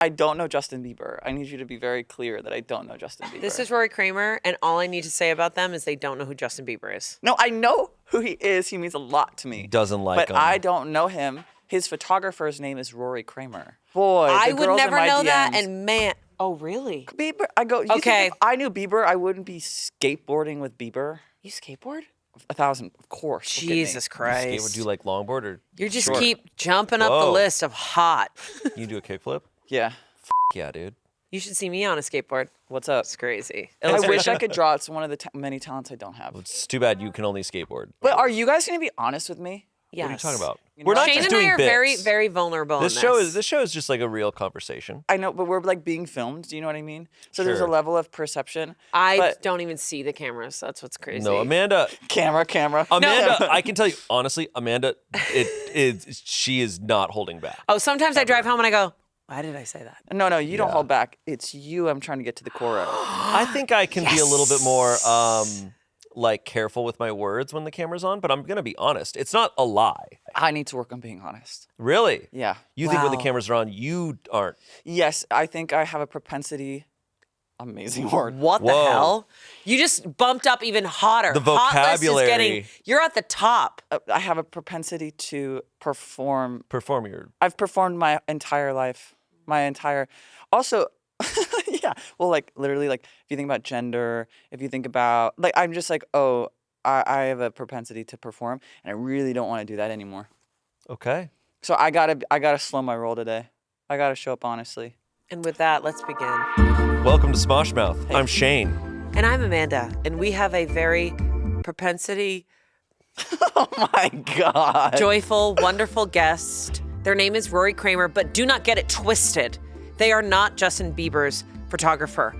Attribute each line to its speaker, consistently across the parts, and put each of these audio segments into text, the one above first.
Speaker 1: I don't know Justin Bieber. I need you to be very clear that I don't know Justin Bieber.
Speaker 2: This is Rory Kramer, and all I need to say about them is they don't know who Justin Bieber is.
Speaker 1: No, I know who he is. He means a lot to me.
Speaker 3: Doesn't like
Speaker 1: him.
Speaker 3: him.
Speaker 1: I don't know him. His photographer's name is Rory Kramer. Boy,
Speaker 2: I
Speaker 1: the
Speaker 2: would
Speaker 1: girls
Speaker 2: never
Speaker 1: in my
Speaker 2: know
Speaker 1: DMs,
Speaker 2: that, and man, oh really?
Speaker 1: Bieber, I go, you
Speaker 2: Okay.
Speaker 1: think if I knew Bieber, I wouldn't be skateboarding with Bieber?
Speaker 2: You skateboard?
Speaker 1: 1,000, of course. look at me.
Speaker 2: Jesus Christ.
Speaker 3: Skateboard, do you like longboard or
Speaker 2: You just
Speaker 1: Sure.
Speaker 2: keep jumping up the
Speaker 3: Whoa.
Speaker 2: list of hot.
Speaker 3: you do a kickflip?
Speaker 1: Yeah.
Speaker 3: Yeah, dude.
Speaker 2: You should see me on a skateboard.
Speaker 1: What's up?
Speaker 2: It's crazy.
Speaker 1: I wish I could draw. It's one of the many talents I don't have.
Speaker 3: It's too bad you can only skateboard.
Speaker 1: But are you guys going to be honest with me?
Speaker 2: Yes.
Speaker 3: What are you talking about?
Speaker 1: We're not
Speaker 2: Shayne
Speaker 3: just
Speaker 2: and I
Speaker 3: doing
Speaker 2: are
Speaker 3: bits.
Speaker 2: very, very vulnerable
Speaker 3: This
Speaker 2: in
Speaker 3: show
Speaker 2: this.
Speaker 3: is just like a real conversation.
Speaker 1: I know, but we're like being filmed. Do you know what I mean? So there's a
Speaker 3: Sure.
Speaker 1: level of perception.
Speaker 2: I
Speaker 1: but
Speaker 2: don't even see the cameras. That's what's crazy.
Speaker 3: No, Amanda.
Speaker 1: camera.
Speaker 3: I can tell you honestly, Amanda, she is not holding back.
Speaker 2: Oh, sometimes I drive home and I go, why did I say that?
Speaker 1: No, you don't
Speaker 3: Yeah.
Speaker 1: hold back. It's you I'm trying to get to the core of.
Speaker 3: I think I can be a little bit more like careful with my words when the camera's on, but I'm gonna be honest. It's not a lie.
Speaker 1: I need to work on being honest.
Speaker 3: Really?
Speaker 1: Yeah.
Speaker 3: You think when the
Speaker 2: Wow.
Speaker 3: cameras are on, you aren't.
Speaker 1: Yes, I think I have a propensity. Amazing word.
Speaker 2: What the
Speaker 3: Whoa.
Speaker 2: hell? You just bumped up even hotter.
Speaker 3: The
Speaker 2: Hot list is
Speaker 3: vocabulary.
Speaker 2: getting, you're at the top.
Speaker 1: I have a propensity to perform.
Speaker 3: Perform your.
Speaker 1: I've performed my entire life. Also, yeah. Well, like literally, like if you think about gender, if you think about like, I'm just like, oh, I have a propensity to perform, and I really don't want to do that anymore.
Speaker 3: Okay.
Speaker 1: So I gotta slow my roll today. I gotta show up honestly.
Speaker 2: And with that, let's begin.
Speaker 3: Welcome to Smosh Mouth. I'm Shayne.
Speaker 2: And I'm Amanda, and we have a very propensity,
Speaker 1: Oh my god.
Speaker 2: joyful, wonderful guest. Their name is Rory Kramer, but do not get it twisted. They are not Justin Bieber's photographer.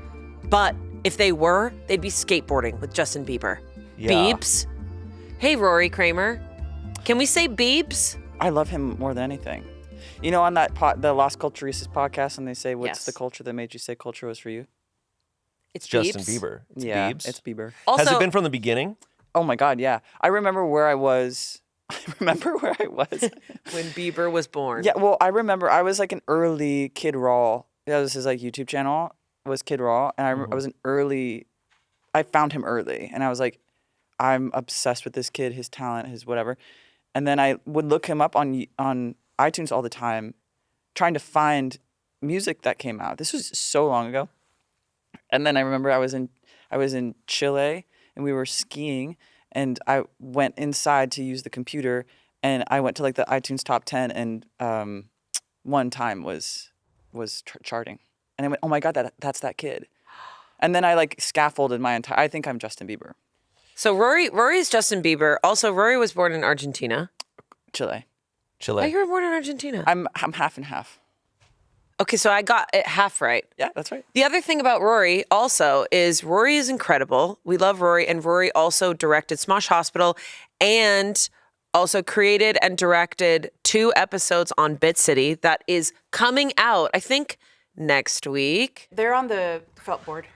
Speaker 2: But if they were, they'd be skateboarding with Justin Bieber.
Speaker 3: Yeah.
Speaker 2: Biebs. Hey, Rory Kramer. Can we say Biebs?
Speaker 1: I love him more than anything. You know, on that the Las Culturistas podcast, and they say, "What's
Speaker 2: Yes.
Speaker 1: the culture that made you say culture was for you?"
Speaker 2: It's
Speaker 3: Justin
Speaker 2: Biebs.
Speaker 3: Bieber. It's
Speaker 1: Yeah,
Speaker 3: Biebs.
Speaker 1: it's Bieber.
Speaker 2: Also,
Speaker 3: Has it been from the beginning?
Speaker 1: Oh my god, yeah. I remember where I was.
Speaker 2: when Bieber was born.
Speaker 1: Yeah, well, I remember I was like an early Kid Raw. That was his like YouTube channel. Was Kid Raw, and I was an early. I found him early, and I was like, I'm obsessed with this kid, his talent, his whatever. And then I would look him up on iTunes all the time, trying to find music that came out. This was so long ago. And then I remember I was in Chile, and we were skiing, and I went inside to use the computer, and I went to like the iTunes top 10, and one time was charting, and I went, oh my god, that's that kid. And then I like scaffolded my entire. I think I'm Justin Bieber.
Speaker 2: So Rory's Justin Bieber. Also, Rory was born in Argentina.
Speaker 1: Chile.
Speaker 2: Oh, you were born in Argentina.
Speaker 1: I'm half and half.
Speaker 2: Okay, so I got it half right.
Speaker 1: Yeah, that's right.
Speaker 2: The other thing about Rory also is Rory is incredible. We love Rory, and Rory also directed Smosh Hospital and also created and directed 2 episodes on Bit City that is coming out, I think, next week. They're on the felt board.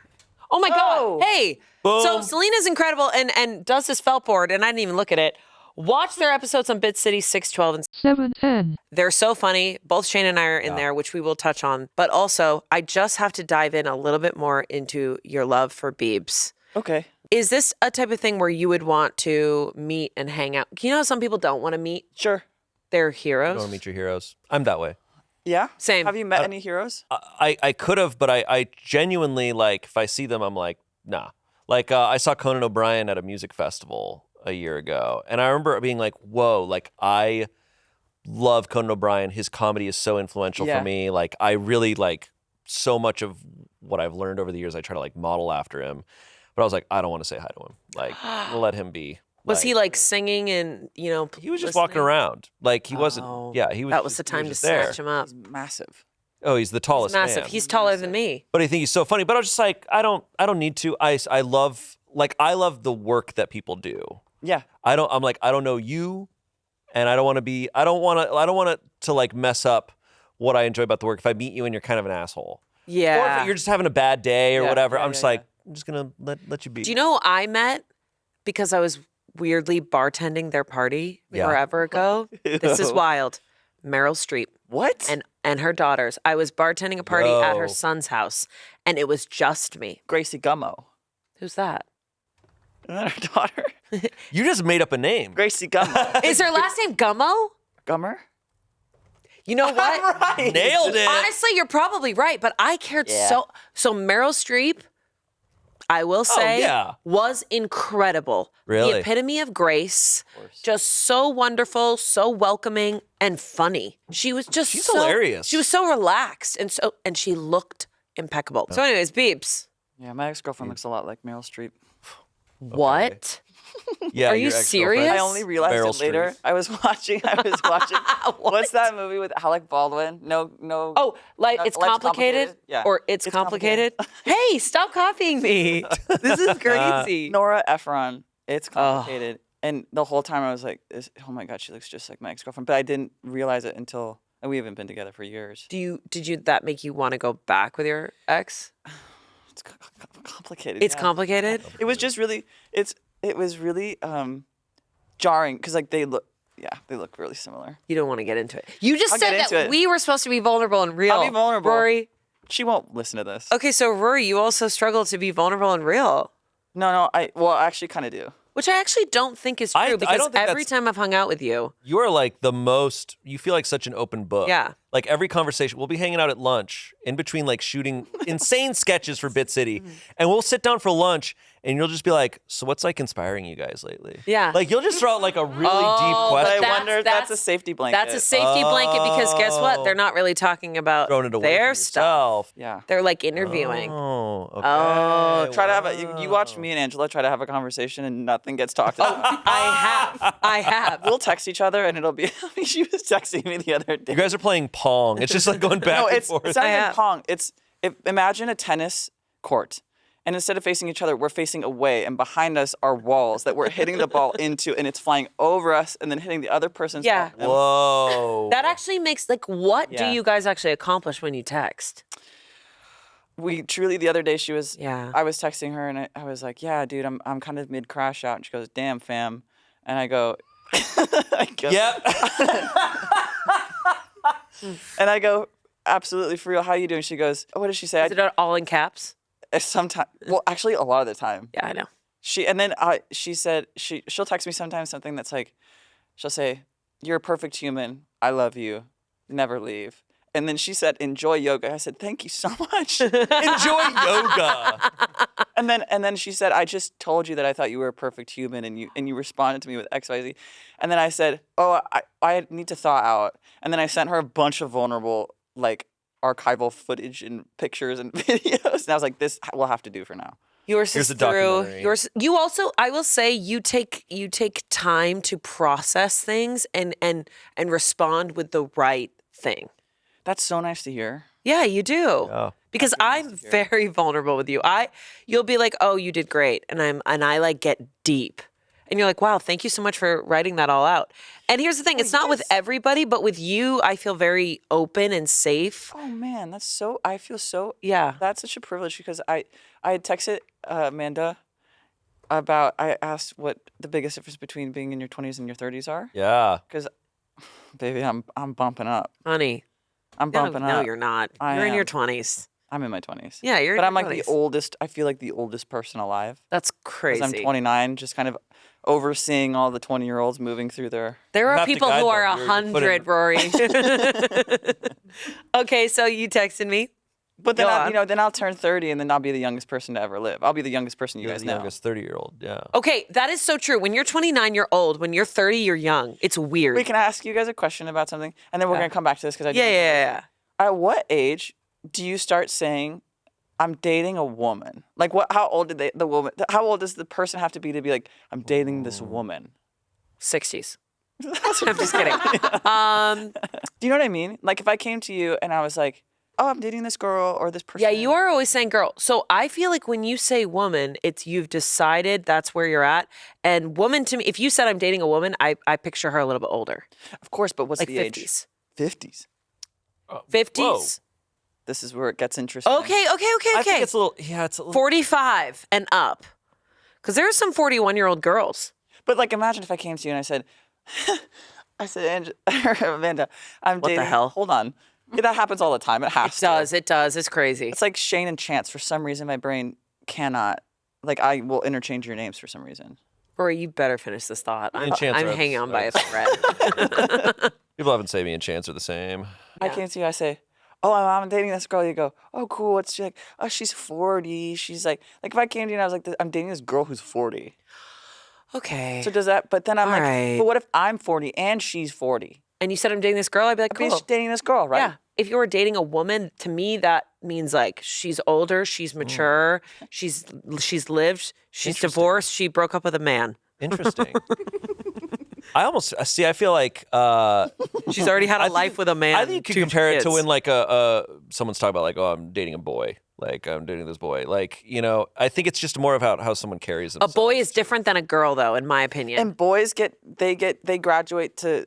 Speaker 2: Oh my
Speaker 1: Oh.
Speaker 2: God. Hey. So
Speaker 3: Boom.
Speaker 2: Selina's incredible and does this felt board, and I didn't even look at it. Watch their episodes on Bit City 6, 12, and
Speaker 4: 710.
Speaker 2: they're so funny. Both Shayne and I are in there, which we will touch on. But also, I just have to dive in a little bit more into your love for Biebs.
Speaker 1: Okay.
Speaker 2: Is this a type of thing where you would want to meet and hang out? You know how some people don't want to meet
Speaker 1: Sure.
Speaker 2: their
Speaker 3: You
Speaker 2: heroes?
Speaker 3: want to meet your heroes? I'm that way.
Speaker 1: Yeah.
Speaker 2: Same.
Speaker 1: Have you met any heroes?
Speaker 3: I could have, but I genuinely, like, if I see them, I'm like, nah. Like, I saw Conan O'Brien at a music festival a year ago, and I remember being like, whoa, like, I love Conan O'Brien. His comedy is so influential
Speaker 1: Yeah.
Speaker 3: for me. Like, I really, like, so much of what I've learned over the years, I try to, like, model after him. But I was like, I don't want to say hi to him. Like, let him be.
Speaker 2: Was he like singing and, you know,
Speaker 3: He was just walking around. Like, he wasn't, yeah, he was.
Speaker 2: That was the
Speaker 3: he
Speaker 2: time to
Speaker 3: just there.
Speaker 2: snatch him up.
Speaker 1: He's massive.
Speaker 3: Oh, he's the
Speaker 2: He's
Speaker 3: tallest
Speaker 2: massive.
Speaker 3: man.
Speaker 2: He's taller than me.
Speaker 3: But I think he's so funny. But I was just like, I don't need to. I love the work that people do.
Speaker 1: Yeah.
Speaker 3: I don't know you, and I don't want to like mess up what I enjoy about the work. If I meet you and you're kind of an asshole, or
Speaker 2: Yeah.
Speaker 3: if you're just having a bad day or
Speaker 1: Yeah,
Speaker 3: whatever,
Speaker 1: yeah,
Speaker 3: I'm just
Speaker 1: yeah,
Speaker 3: like, I'm just gonna let you be.
Speaker 2: Do you know who I met because I was weirdly bartending their party
Speaker 3: Yeah.
Speaker 2: forever ago? This is wild. Meryl Streep.
Speaker 1: What?
Speaker 2: and her daughters. I was bartending a party at her son's house, and it was just me.
Speaker 1: Gracie Gummo.
Speaker 2: Who's that?
Speaker 1: Isn't that her daughter?
Speaker 3: You just made up a name.
Speaker 1: Gracie Gummo.
Speaker 2: Is her last name Gummo?
Speaker 1: Gummer?
Speaker 2: You know what?
Speaker 1: Right.
Speaker 3: Nailed it.
Speaker 2: Honestly, you're probably right, but I cared
Speaker 1: Yeah.
Speaker 2: so Meryl Streep, I will say,
Speaker 3: yeah.
Speaker 2: was incredible.
Speaker 3: Really?
Speaker 2: The epitome of grace. Just so wonderful, so welcoming, and funny. She was just
Speaker 3: She's
Speaker 2: so
Speaker 3: hilarious.
Speaker 2: She was so relaxed and she looked impeccable. So anyways, Beeps.
Speaker 1: Yeah, my ex-girlfriend looks a lot like Meryl Streep.
Speaker 2: What?
Speaker 3: Yeah,
Speaker 2: Are you
Speaker 3: your ex-girlfriend.
Speaker 2: serious?
Speaker 1: I only realized
Speaker 3: Meryl
Speaker 1: it later.
Speaker 3: Streep.
Speaker 1: I was watching. What's that movie with Alec Baldwin? No.
Speaker 2: Oh, like
Speaker 1: Not-
Speaker 2: it's
Speaker 1: Life's
Speaker 2: complicated?
Speaker 1: Yeah.
Speaker 2: Or it's complicated? Hey, stop copying me. This is crazy.
Speaker 1: Nora Ephron. It's complicated. And the whole time I was like, oh my God, she looks just like my ex-girlfriend. But I didn't realize it until, and we haven't been together for years.
Speaker 2: Did that make you want to go back with your ex?
Speaker 1: It's complicated.
Speaker 2: It's
Speaker 1: yeah.
Speaker 2: complicated?
Speaker 1: It was just really, it was really jarring because like they look really similar.
Speaker 2: You don't want to get into it. You just
Speaker 1: I'll get
Speaker 2: said
Speaker 1: into
Speaker 2: that
Speaker 1: it.
Speaker 2: we were supposed to be vulnerable and real.
Speaker 1: I'll be vulnerable.
Speaker 2: Rory.
Speaker 1: She won't listen to this.
Speaker 2: Okay, so Rory, you also struggle to be vulnerable and real,
Speaker 1: No, I actually kind of do.
Speaker 2: which I actually don't think is true
Speaker 3: I
Speaker 2: because
Speaker 3: don't think
Speaker 2: every
Speaker 3: that's-
Speaker 2: time I've hung out with you,
Speaker 3: You are like the most, you feel like such an open book.
Speaker 2: Yeah.
Speaker 3: Like every conversation, we'll be hanging out at lunch in between like shooting insane sketches for Bit City. And we'll sit down for lunch and you'll just be like, so what's like inspiring you guys lately?
Speaker 2: Yeah.
Speaker 3: Like you'll just throw out like a really deep
Speaker 2: Oh,
Speaker 1: But
Speaker 3: question.
Speaker 1: I wonder if that's a safety blanket.
Speaker 2: that's a safety blanket because guess what? They're not really talking about
Speaker 3: Throwing it away
Speaker 2: their
Speaker 3: from
Speaker 2: stuff.
Speaker 3: yourself.
Speaker 1: Yeah.
Speaker 2: They're like interviewing.
Speaker 3: Oh, okay.
Speaker 2: Oh,
Speaker 1: Try to have you watch me and Angela try to have a conversation and nothing gets talked about.
Speaker 2: I have.
Speaker 1: We'll text each other and it'll be. She was texting me the other day.
Speaker 3: You guys are playing Pong. It's just like going back
Speaker 1: No,
Speaker 3: and
Speaker 1: it's
Speaker 3: forth.
Speaker 1: not even pong. Imagine a tennis court, and instead of facing each other, we're facing away, and behind us are walls that we're hitting the ball into, and it's flying over us and then hitting the other person's
Speaker 2: Yeah.
Speaker 1: ball.
Speaker 3: Whoa.
Speaker 2: That actually makes what do
Speaker 1: Yeah.
Speaker 2: you guys actually accomplish when you text?
Speaker 1: We truly the other day she was.
Speaker 2: Yeah.
Speaker 1: I was texting her and I was like, yeah, dude, I'm kind of mid crash out, and she goes, damn, fam, and I go,
Speaker 3: Yep.
Speaker 1: and I go, absolutely for real. How you doing? She goes, what did she say?
Speaker 2: Is it all in caps?
Speaker 1: Sometimes, well, actually, a lot of the time.
Speaker 2: Yeah, I know.
Speaker 1: She said she'll text me sometimes something that's like, she'll say, "You're a perfect human. I love you. Never leave." And then she said, "Enjoy yoga." I said, "Thank you so much."
Speaker 3: Enjoy yoga.
Speaker 1: and then she said, "I just told you that I thought you were a perfect human, and you responded to me with XYZ." And then I said, "Oh, I need to thaw out." And then I sent her a bunch of vulnerable like archival footage and pictures and videos. And I was like, "This will have to do for now."
Speaker 2: Yours
Speaker 3: Here's
Speaker 2: is
Speaker 3: a
Speaker 2: through
Speaker 3: documentary.
Speaker 2: yours. You also, I will say, you take time to process things and respond with the right thing.
Speaker 1: That's so nice to hear.
Speaker 2: Yeah, you do.
Speaker 3: Yeah.
Speaker 2: Because I'm very vulnerable with you. You'll be like, "Oh, you did great," and I like get deep, and you're like, "Wow, thank you so much for writing that all out." And here's the thing: it's not with everybody, but with you, I feel very open and safe.
Speaker 1: Oh man, I feel so.
Speaker 2: Yeah.
Speaker 1: That's such a privilege because I had texted Amanda about. I asked what the biggest difference between being in your 20s and your 30s are.
Speaker 3: Yeah.
Speaker 1: Because, baby, I'm bumping up.
Speaker 2: Honey.
Speaker 1: I'm bumping
Speaker 2: No,
Speaker 1: up.
Speaker 2: you're not.
Speaker 1: I
Speaker 2: You're in
Speaker 1: am.
Speaker 2: your 20s.
Speaker 1: I'm in my 20s.
Speaker 2: Yeah, you're in
Speaker 1: But
Speaker 2: your
Speaker 1: I'm like
Speaker 2: 20s.
Speaker 1: the oldest. I feel like the oldest person alive.
Speaker 2: That's
Speaker 1: Because
Speaker 2: crazy.
Speaker 1: I'm 29, just kind of overseeing all the 20-year-olds moving through their.
Speaker 2: There
Speaker 3: You
Speaker 2: are
Speaker 3: have to
Speaker 2: people
Speaker 3: guide
Speaker 2: who are
Speaker 3: them. You're putting-
Speaker 2: 100, Rory. Okay, so you texted me.
Speaker 1: But then
Speaker 2: Go
Speaker 1: I,
Speaker 2: on.
Speaker 1: then I'll turn 30, and then I'll be the youngest person to ever live. I'll be the youngest person you
Speaker 3: You're
Speaker 1: guys
Speaker 3: the
Speaker 1: know.
Speaker 3: youngest 30-year-old. Yeah.
Speaker 2: Okay, that is so true. When you're 29, you're old. When you're 30, you're young. It's weird.
Speaker 1: Wait, can I ask you guys a question about something? And then we're gonna come back to this because I.
Speaker 2: Yeah.
Speaker 1: At what age do you start saying, "I'm dating a woman"? Like, what? How old did the woman? How old does the person have to be like, "I'm dating this woman"?
Speaker 2: 60s. I'm just kidding.
Speaker 1: Do you know what I mean? Like, if I came to you and I was like, "Oh, I'm dating this girl or this person."
Speaker 2: Yeah, you are always saying girl. So I feel like when you say woman, it's you've decided that's where you're at. And woman to me, if you said I'm dating a woman, I picture her a little bit older.
Speaker 1: Of course, but what's
Speaker 2: Like
Speaker 1: the age?
Speaker 2: 50s.
Speaker 1: 50s.
Speaker 2: 50s.
Speaker 1: This is where it gets interesting.
Speaker 2: Okay.
Speaker 3: I think it's a little, it's a little.
Speaker 2: 45 and up. Because there are some 41-year-old girls.
Speaker 1: But like, imagine if I came to you and I said, I said, Amanda, I'm
Speaker 2: What the
Speaker 1: dating.
Speaker 2: hell?
Speaker 1: Hold on. Yeah, that happens all the time. It has to.
Speaker 2: It does. It's crazy.
Speaker 1: It's like Shayne and Chance. For some reason, my brain cannot. Like, I will interchange your names for some reason.
Speaker 2: Rory, you better finish this thought. I'm
Speaker 3: Chance are-
Speaker 2: hanging on by a thread.
Speaker 3: People haven't say me and Chance are the same.
Speaker 1: I came to you. I say, "Oh, I'm dating this girl." You go, "Oh, cool. What's she like? Oh, she's 40." She's like if I came to you and I was like, "I'm dating this girl who's 40."
Speaker 2: Okay.
Speaker 1: So does that? But then I'm
Speaker 2: All
Speaker 1: like,
Speaker 2: right.
Speaker 1: but what if I'm 40 and she's 40?
Speaker 2: And you said I'm dating this girl, I'd be like,
Speaker 1: I'd be
Speaker 2: cool.
Speaker 1: dating this girl, right?
Speaker 2: Yeah. If you were dating a woman, to me that means like she's older, she's mature, she's lived, she's divorced, she broke up with a man.
Speaker 3: Interesting. I almost see. I feel like
Speaker 2: She's already had a life with a man.
Speaker 3: I think you could compare it to when like someone's talking about like, oh, I'm dating a boy. Like I'm dating this boy. Like, you know, I think it's just more about how someone carries
Speaker 2: a
Speaker 3: themselves.
Speaker 2: boy is different than a girl, though, in my opinion.
Speaker 1: And boys they graduate to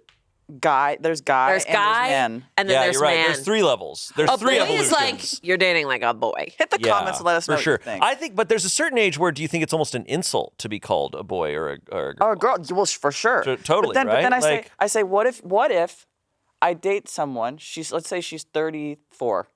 Speaker 1: guy. There's guy.
Speaker 2: There's
Speaker 1: and
Speaker 2: guy,
Speaker 1: There's man.
Speaker 2: and then
Speaker 3: yeah,
Speaker 2: there's
Speaker 3: you're right.
Speaker 2: man.
Speaker 3: There's 3 levels. There's
Speaker 2: a
Speaker 3: 3
Speaker 2: boy
Speaker 3: evolutions.
Speaker 2: is like you're dating like a boy.
Speaker 1: Hit the comments and let us know
Speaker 3: for sure.
Speaker 1: what you think.
Speaker 3: I think, but there's a certain age where do you think it's almost an insult to be called a boy or a girl?
Speaker 1: Oh, a girl. Well, for sure.
Speaker 3: Totally,
Speaker 1: But then
Speaker 3: right?
Speaker 1: I say, what if I date someone? Let's say she's 34,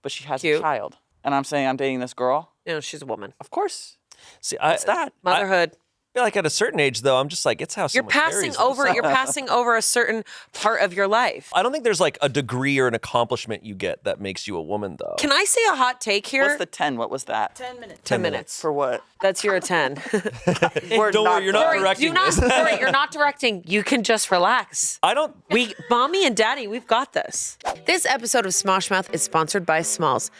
Speaker 1: but she has
Speaker 2: Cute.
Speaker 1: a child, and I'm saying I'm dating this girl.
Speaker 2: You know, she's a woman.
Speaker 1: Of course.
Speaker 3: See,
Speaker 1: What's that?
Speaker 2: Motherhood.
Speaker 3: I feel like at a certain age, though, I'm just like, it's how
Speaker 2: You're
Speaker 3: someone carries
Speaker 2: passing
Speaker 3: themselves.
Speaker 2: over a certain part of your life.
Speaker 3: I don't think there's like a degree or an accomplishment you get that makes you a woman, though.
Speaker 2: Can I say a hot take here?
Speaker 1: What's the 10? What was that?
Speaker 4: 10 minutes.
Speaker 2: 10 minutes.
Speaker 1: For what?
Speaker 2: That's your 10.
Speaker 3: Don't worry, you're not
Speaker 2: Rory,
Speaker 3: directing this.
Speaker 2: Rory, you're not directing. You can just relax.
Speaker 3: I don't.
Speaker 2: Mommy and Daddy, we've got this. This episode of Smosh Mouth is sponsored by Smalls.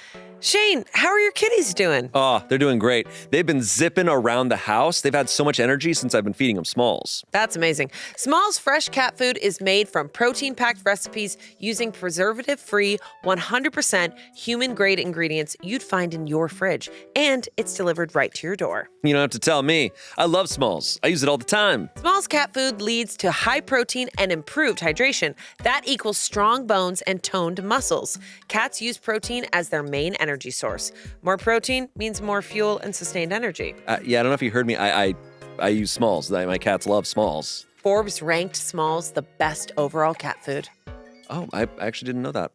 Speaker 2: Shayne, how are your kitties doing?
Speaker 3: Oh, they're doing great. They've been zipping around the house. They've had so much energy since I've been feeding them Smalls.
Speaker 2: That's amazing. Smalls fresh cat food is made from protein-packed recipes using preservative-free, 100% human-grade ingredients you'd find in your fridge. And it's delivered right to your door.
Speaker 3: You don't have to tell me. I love Smalls. I use it all the time.
Speaker 2: Smalls cat food leads to high protein and improved hydration. That equals strong bones and toned muscles. Cats use protein as their main energy source. More protein means more fuel and sustained energy.
Speaker 3: Yeah, I don't know if you heard me. I use Smalls. My cats love Smalls.
Speaker 2: Forbes ranked Smalls the best overall cat food.
Speaker 3: Oh, I actually didn't know that.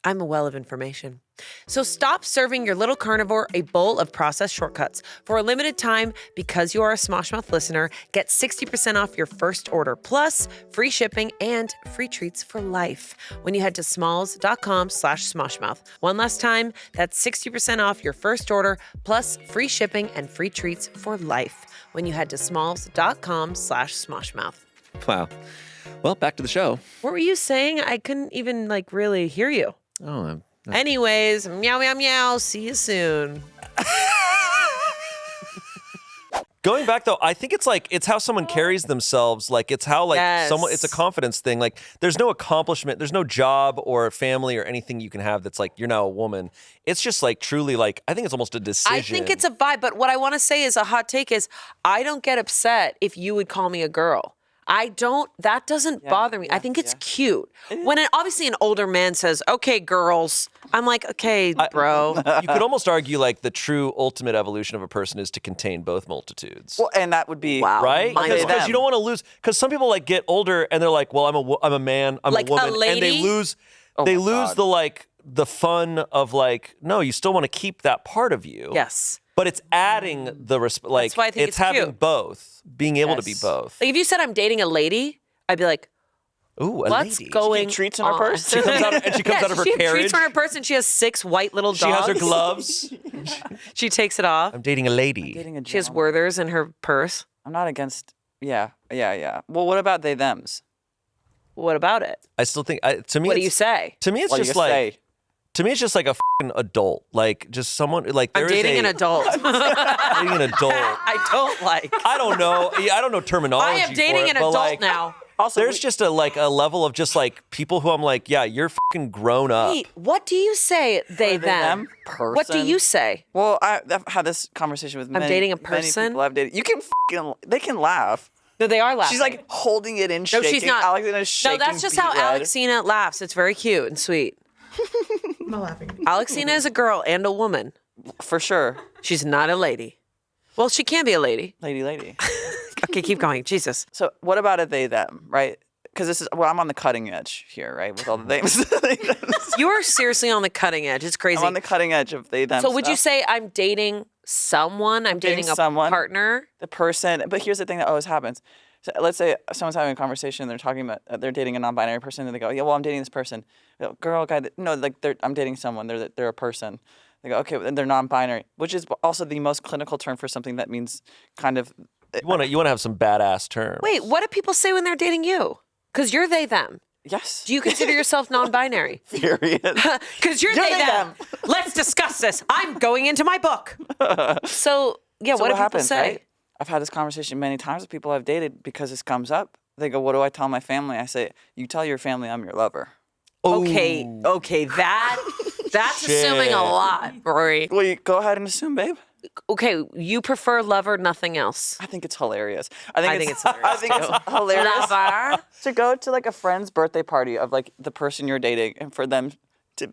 Speaker 2: I'm a well of information. So stop serving your little carnivore a bowl of processed shortcuts. For a limited time, because you are a Smosh Mouth listener, get 60% off your first order, plus free shipping and free treats for life when you head to smalls.com/smoshmouth. One last time, that's 60% off your first order, plus free shipping and free treats for life when you head to smalls.com/smoshmouth.
Speaker 3: Wow. Well, back to the show.
Speaker 2: What were you saying? I couldn't even really hear you.
Speaker 3: Oh,
Speaker 2: Anyways, meow, meow, meow. See you soon.
Speaker 3: Going back though, I think it's how someone carries themselves. Like it's how
Speaker 2: Yes.
Speaker 3: someone. It's a confidence thing. Like there's no accomplishment, there's no job or family or anything you can have that's like you're now a woman. It's just like truly like I think it's almost a decision.
Speaker 2: I think it's a vibe, but what I want to say is a hot take is I don't get upset if you would call me a girl. That doesn't bother me. I think it's cute. When obviously an older man says, okay, girls, I'm like, okay, bro.
Speaker 3: You could almost argue like the true ultimate evolution of a person is to contain both multitudes.
Speaker 1: Well, and that would be
Speaker 2: Wow.
Speaker 3: Right?
Speaker 2: Mind
Speaker 3: Because
Speaker 2: them.
Speaker 3: you don't want to lose. Because some people like get older and they're like, well, I'm a man, I'm
Speaker 2: Like
Speaker 3: a
Speaker 2: a
Speaker 3: woman, and they
Speaker 2: lady?
Speaker 3: lose
Speaker 1: my God.
Speaker 3: the fun of like, no, you still want to keep that part of you.
Speaker 2: Yes.
Speaker 3: But it's adding the like
Speaker 2: why I think it's
Speaker 3: having
Speaker 2: cute.
Speaker 3: both, being able to be
Speaker 1: Yes.
Speaker 3: both.
Speaker 2: Like if you said I'm dating a lady, I'd be like,
Speaker 3: Ooh, a
Speaker 2: what's
Speaker 3: lady.
Speaker 2: going
Speaker 1: treats in her
Speaker 2: on?
Speaker 1: purse?
Speaker 3: She comes out of, and she comes out of her
Speaker 2: she
Speaker 3: carriage.
Speaker 2: treats for her purse and she has 6 white little dogs.
Speaker 3: She has her gloves.
Speaker 2: She takes it off.
Speaker 3: I'm dating a lady.
Speaker 1: dating a
Speaker 2: She has
Speaker 1: gentleman.
Speaker 2: Werthers in her purse.
Speaker 1: I'm not against. Yeah. Well, what about they thems?
Speaker 2: What about it?
Speaker 3: I still think to me.
Speaker 2: What do
Speaker 3: it's-
Speaker 2: you say?
Speaker 3: To me, it's
Speaker 1: What do
Speaker 3: just
Speaker 1: you
Speaker 3: like.
Speaker 1: say?
Speaker 3: To me, it's just like a fucking adult, like just someone like
Speaker 2: I'm
Speaker 3: there is
Speaker 2: dating an adult.
Speaker 3: dating an adult.
Speaker 2: I don't like.
Speaker 3: I don't know. I don't know terminology.
Speaker 2: I am dating
Speaker 3: for it,
Speaker 2: an
Speaker 3: but,
Speaker 2: adult
Speaker 3: like,
Speaker 2: now.
Speaker 1: Also,
Speaker 3: There's just a level of just like people who I'm like, yeah, you're fucking grown up.
Speaker 2: Wait, what do you say, they, them? What do
Speaker 1: person.
Speaker 2: you say?
Speaker 1: Well, I've had this conversation with many,
Speaker 2: dating a
Speaker 1: many
Speaker 2: person?
Speaker 1: people I've dated. You can they can laugh.
Speaker 2: No, they are laughing.
Speaker 1: She's like holding it in,
Speaker 2: no,
Speaker 1: shaking.
Speaker 2: she's not.
Speaker 1: Alexina's shaking.
Speaker 2: No, that's just
Speaker 1: beet
Speaker 2: how
Speaker 1: red.
Speaker 2: Alexina laughs. It's very cute and sweet.
Speaker 4: I'm not laughing.
Speaker 2: Alexina is a girl and a woman.
Speaker 1: For sure.
Speaker 2: She's not a lady. Well, she can be a lady.
Speaker 1: Lady.
Speaker 2: Okay, keep going. Jesus.
Speaker 1: So what about a they them, right? because this is I'm on the cutting edge here, right? With all the things.
Speaker 2: You are seriously on the cutting edge. It's crazy.
Speaker 1: I'm on the cutting edge of they them.
Speaker 2: So would you
Speaker 1: stuff.
Speaker 2: say I'm dating someone? I'm dating a
Speaker 1: someone,
Speaker 2: partner?
Speaker 1: the person. But here's the thing that always happens. So let's say someone's having a conversation. They're talking about they're dating a non-binary person, and they go, "Yeah, well, I'm dating this person." They go, girl, guy, no, like I'm dating someone. They're a person. They go, okay, and they're non-binary, which is also the most clinical term for something that means kind of.
Speaker 3: You want to have some badass terms.
Speaker 2: Wait, what do people say when they're dating you? Because you're they them.
Speaker 1: Yes.
Speaker 2: Do you consider yourself non-binary?
Speaker 1: Period.
Speaker 2: Because you're they them. Let's discuss this. I'm going into my book. So yeah,
Speaker 1: So
Speaker 2: what do people
Speaker 1: happens,
Speaker 2: say?
Speaker 1: right? I've had this conversation many times with people I've dated because this comes up. They go, "What do I tell my family?" I say, "You tell your family I'm your lover."
Speaker 2: Okay, that's assuming a lot, Rory.
Speaker 1: Well, you go ahead and assume, babe.
Speaker 2: Okay, you prefer lover, nothing else.
Speaker 1: I think it's hilarious.
Speaker 2: I think it's hilarious.
Speaker 1: I think it's hilarious
Speaker 2: Lover.
Speaker 1: to go to like a friend's birthday party of like the person you're dating, and for them to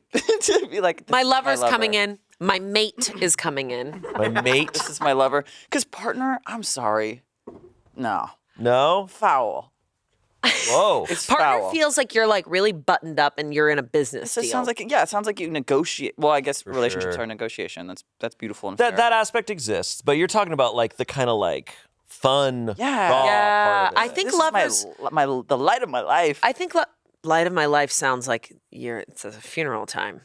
Speaker 1: to be like,
Speaker 2: My
Speaker 1: "This is
Speaker 2: lover's
Speaker 1: lover.
Speaker 2: coming in. My mate is coming in.
Speaker 3: My mate?
Speaker 1: This is my lover." Because partner, I'm sorry, no,
Speaker 3: No?
Speaker 1: foul.
Speaker 3: Whoa.
Speaker 1: It's
Speaker 2: Partner
Speaker 1: foul.
Speaker 2: feels like you're like really buttoned up and you're in a business
Speaker 1: It
Speaker 2: deal.
Speaker 1: sounds like it sounds like you negotiate. Well, I guess relationships
Speaker 3: sure.
Speaker 1: are negotiation. That's beautiful and
Speaker 3: that
Speaker 1: fair.
Speaker 3: that aspect exists, but you're talking about like the kind of like fun,
Speaker 1: Yeah.
Speaker 3: raw
Speaker 2: Yeah,
Speaker 3: part of
Speaker 2: I
Speaker 3: it.
Speaker 2: think
Speaker 1: This
Speaker 2: lovers.
Speaker 1: is the light of my life.
Speaker 2: I think light of my life sounds like it's a funeral time.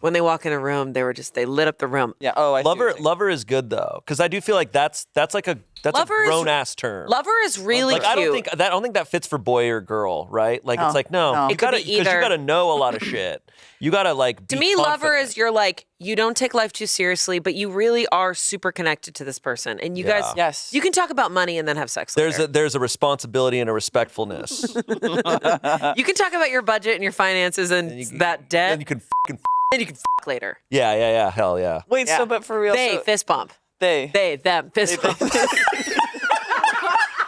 Speaker 2: When they walk in a room, they lit up the room.
Speaker 1: Yeah. Oh, I see what you're saying.
Speaker 3: Lover is good though, because I do feel like that's like a
Speaker 2: Lover is-
Speaker 3: grown ass term.
Speaker 2: Lover is really
Speaker 3: like
Speaker 2: cute.
Speaker 3: I don't think that fits for boy or girl, right? Like
Speaker 1: No,
Speaker 3: it's like no,
Speaker 1: no.
Speaker 3: you
Speaker 1: It
Speaker 2: could
Speaker 3: gotta
Speaker 2: be
Speaker 3: because you
Speaker 2: either.
Speaker 3: gotta know a lot of shit. You gotta like
Speaker 2: To
Speaker 3: be
Speaker 2: me, lover
Speaker 3: confident.
Speaker 2: is you're like, you don't take life too seriously, but you really are super connected to this person. And you guys,
Speaker 1: Yes.
Speaker 2: you can talk about money and then have sex
Speaker 3: there's
Speaker 2: later.
Speaker 3: a responsibility and a respectfulness.
Speaker 2: You can talk about your budget and your finances and that debt,
Speaker 3: and you can fucking
Speaker 2: and you can fuck later.
Speaker 3: yeah, hell yeah.
Speaker 1: Wait.
Speaker 2: Yeah.
Speaker 1: So, but for real,
Speaker 2: They,
Speaker 1: so
Speaker 2: fist bump.
Speaker 1: they.
Speaker 2: Them, fist bump.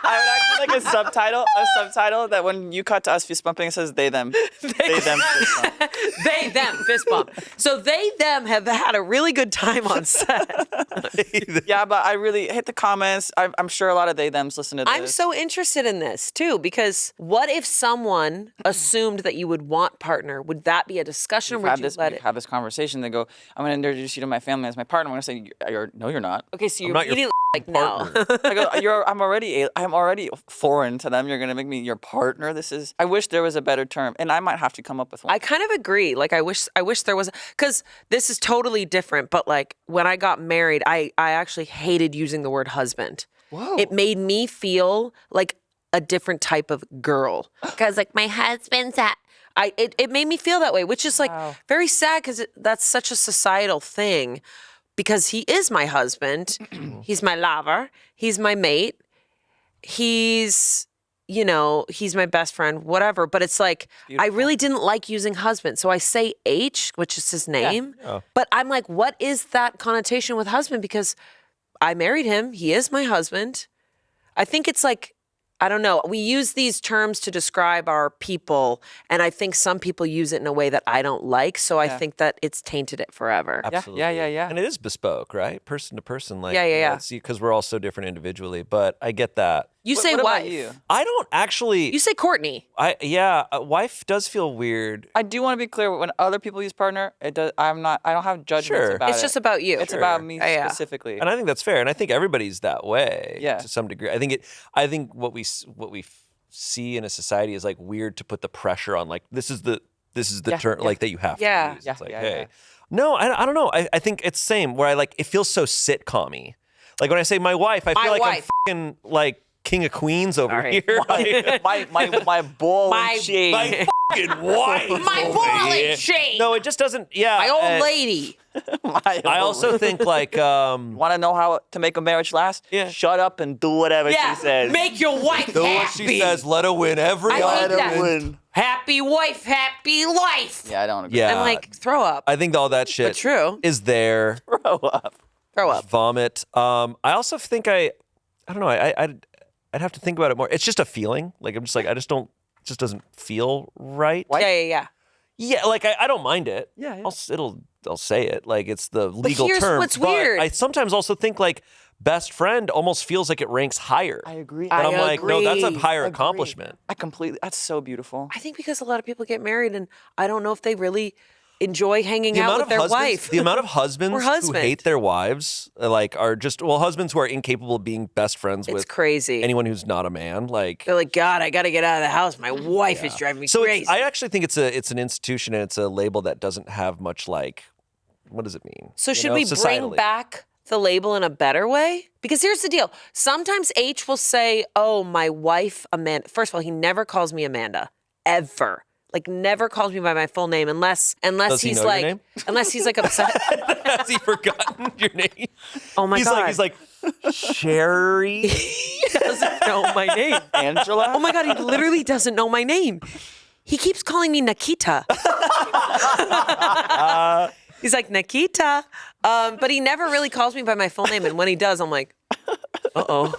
Speaker 1: I would actually like a subtitle that when you cut to us fist bumping, it says they them. They them fist bump.
Speaker 2: They, them, fist bump. So they, them have had a really good time on set.
Speaker 1: Yeah, but I really hit the comments. I'm sure a lot of they thems listen to this.
Speaker 2: I'm so interested in this too, because what if someone assumed that you would want partner? Would that be a discussion or
Speaker 1: We've
Speaker 2: would
Speaker 1: had
Speaker 2: you
Speaker 1: this.
Speaker 2: let
Speaker 1: We've
Speaker 2: it?
Speaker 1: had this conversation. They go, "I'm going to introduce you to my family as my partner." I'm going to say, "No, you're not."
Speaker 2: Okay, so you're
Speaker 3: not your
Speaker 2: immediately like, no.
Speaker 1: I go, I'm already foreign to them. You're gonna make me your partner. I wish there was a better term, and I might have to come up with one.
Speaker 2: I kind of agree. Like, I wish there was, because this is totally different. But like when I got married, I actually hated using the word husband.
Speaker 1: Whoa.
Speaker 2: It made me feel like a different type of girl. Because like my husband's at. It made me feel that way, which is like very sad because that's such a societal thing. Because he is my husband, he's my lover, he's my mate, he's my best friend, whatever. But it's like, I really didn't like using husband. So I say H, which is his name.
Speaker 3: Oh.
Speaker 2: But I'm like, what is that connotation with husband? Because I married him. He is my husband. I think it's like, I don't know. We use these terms to describe our people, and I think some people use it in a way that I don't like. So I think that it's tainted it forever.
Speaker 3: Absolutely.
Speaker 1: Yeah.
Speaker 3: And it is bespoke, right? Person to person. Like,
Speaker 2: Yeah.
Speaker 3: Because we're all so different individually, but I get that.
Speaker 2: You say
Speaker 1: what about
Speaker 2: wife.
Speaker 1: you?
Speaker 3: I don't actually.
Speaker 2: You say Courtney.
Speaker 3: Wife does feel weird.
Speaker 1: I do want to be clear. When other people use partner, it does. I don't have judgments
Speaker 3: Sure.
Speaker 1: about it.
Speaker 2: It's just about you.
Speaker 1: It's about me
Speaker 2: Yeah.
Speaker 1: specifically.
Speaker 3: And I think that's fair, and I think everybody's that way to some degree. I think what we see in a society is like weird to put the pressure on. Like this is the term like that you have to use. It's like, hey, no, I don't know. I think it's the same where it feels so sitcom-y. Like when I say my wife, I feel like I'm fucking like King of Queens over here.
Speaker 1: my ball and chain.
Speaker 3: My fucking wife.
Speaker 2: My
Speaker 3: over
Speaker 2: ball
Speaker 3: here.
Speaker 2: and chain.
Speaker 3: No, it just doesn't. Yeah.
Speaker 2: My old lady.
Speaker 3: I also think like
Speaker 1: Want to know how to make a marriage last?
Speaker 3: Yeah.
Speaker 1: Shut up and do whatever she says.
Speaker 2: Make your wife
Speaker 3: do
Speaker 2: happy.
Speaker 3: what she says. Let her win every
Speaker 2: I hate
Speaker 3: item.
Speaker 2: that.
Speaker 1: Win.
Speaker 2: Happy wife, happy life.
Speaker 1: Yeah, I don't agree.
Speaker 3: Yeah.
Speaker 2: I'm like, throw up.
Speaker 3: I think all that shit
Speaker 2: But true.
Speaker 3: is there.
Speaker 1: Grow up.
Speaker 2: Throw up.
Speaker 3: Vomit. I also think I don't know. I'd have to think about it more. It's just a feeling. Like I'm just like it just doesn't feel right.
Speaker 2: Yeah.
Speaker 3: Yeah, like I don't mind it.
Speaker 1: Yeah.
Speaker 3: I'll say it like it's the legal
Speaker 2: here's
Speaker 3: term.
Speaker 2: what's
Speaker 3: but
Speaker 2: weird.
Speaker 3: I sometimes also think like best friend almost feels like it ranks higher.
Speaker 1: I agree.
Speaker 3: But I'm like, no, that's a
Speaker 2: agree.
Speaker 3: higher accomplishment.
Speaker 1: That's so beautiful.
Speaker 2: I think because a lot of people get married and I don't know if they really enjoy hanging out with their wife.
Speaker 3: The amount of husbands
Speaker 2: Or
Speaker 3: who
Speaker 2: husband.
Speaker 3: hate their wives, like, are just, husbands who are incapable of being best friends
Speaker 2: It's
Speaker 3: with
Speaker 2: crazy.
Speaker 3: anyone who's not a man. Like,
Speaker 2: They're like, God, I got to get out of the house. My wife is driving me
Speaker 3: so
Speaker 2: crazy.
Speaker 3: I actually think it's an institution and it's a label that doesn't have much, like, what does it mean?
Speaker 2: So
Speaker 3: You
Speaker 2: should
Speaker 3: know,
Speaker 2: we bring
Speaker 3: societally.
Speaker 2: back the label in a better way? Because here's the deal. Sometimes H will say, oh, my wife, Amanda. First of all, he never calls me Amanda, ever. Like, never calls me by my full name unless
Speaker 3: Does he
Speaker 2: he's
Speaker 3: know your
Speaker 2: like,
Speaker 3: name?
Speaker 2: unless he's like upset.
Speaker 3: Has he forgotten your name?
Speaker 2: Oh my God.
Speaker 3: He's like, Sherry.
Speaker 2: He doesn't know my name.
Speaker 1: Angela?
Speaker 2: Oh my God, he literally doesn't know my name. He keeps calling me Nikita. He's like, Nikita. But he never really calls me by my full name. And when he does, I'm like, uh-oh.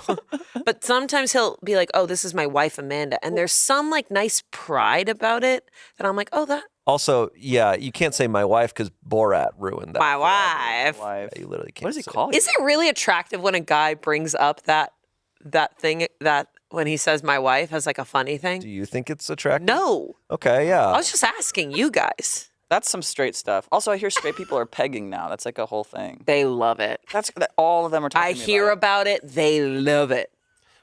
Speaker 2: But sometimes he'll be like, oh, this is my wife, Amanda. And there's some like nice pride about it that I'm like, oh, that.
Speaker 3: Also, yeah, you can't say my wife because Borat ruined that.
Speaker 2: My
Speaker 3: forever.
Speaker 2: wife.
Speaker 3: Yeah, you literally can't.
Speaker 1: What does he
Speaker 3: say
Speaker 1: call you?
Speaker 2: Is it really attractive when a guy brings up that thing that when he says my wife as like a funny
Speaker 3: Do
Speaker 2: thing?
Speaker 3: you think it's attractive?
Speaker 2: No.
Speaker 3: Okay, yeah.
Speaker 2: I was just asking you guys.
Speaker 1: That's some straight stuff. Also, I hear straight people are pegging now. That's like a whole thing.
Speaker 2: They love it.
Speaker 1: All of them are talking
Speaker 2: I
Speaker 1: to me
Speaker 2: hear
Speaker 1: about
Speaker 2: about it. They love it.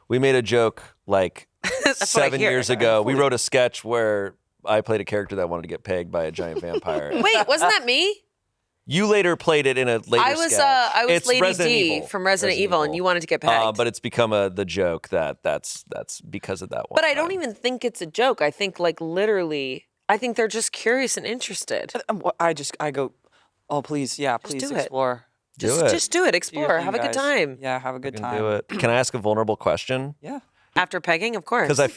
Speaker 3: We made a joke like
Speaker 2: That's what I
Speaker 3: 7
Speaker 2: hear.
Speaker 3: years ago. We wrote a sketch where I played a character that wanted to get pegged by a giant vampire.
Speaker 2: Wait, wasn't that me?
Speaker 3: You later played it in a later
Speaker 2: I was
Speaker 3: sketch.
Speaker 2: It's Lady
Speaker 3: Resident
Speaker 2: D
Speaker 3: Evil.
Speaker 2: from Resident Evil, and you wanted to get pegged.
Speaker 3: But it's become the joke that's because of that one.
Speaker 2: But I don't even think it's a joke. I think like literally, I think they're just curious and interested.
Speaker 1: I go, oh, please, yeah, please
Speaker 2: do it.
Speaker 1: explore.
Speaker 2: Just do it.
Speaker 1: Do your
Speaker 2: Explore.
Speaker 1: thing,
Speaker 2: Have a good
Speaker 1: guys.
Speaker 2: time.
Speaker 1: Yeah, have a good time.
Speaker 3: do it. Can I ask a vulnerable question?
Speaker 1: Yeah.
Speaker 2: After pegging, of course.
Speaker 3: Because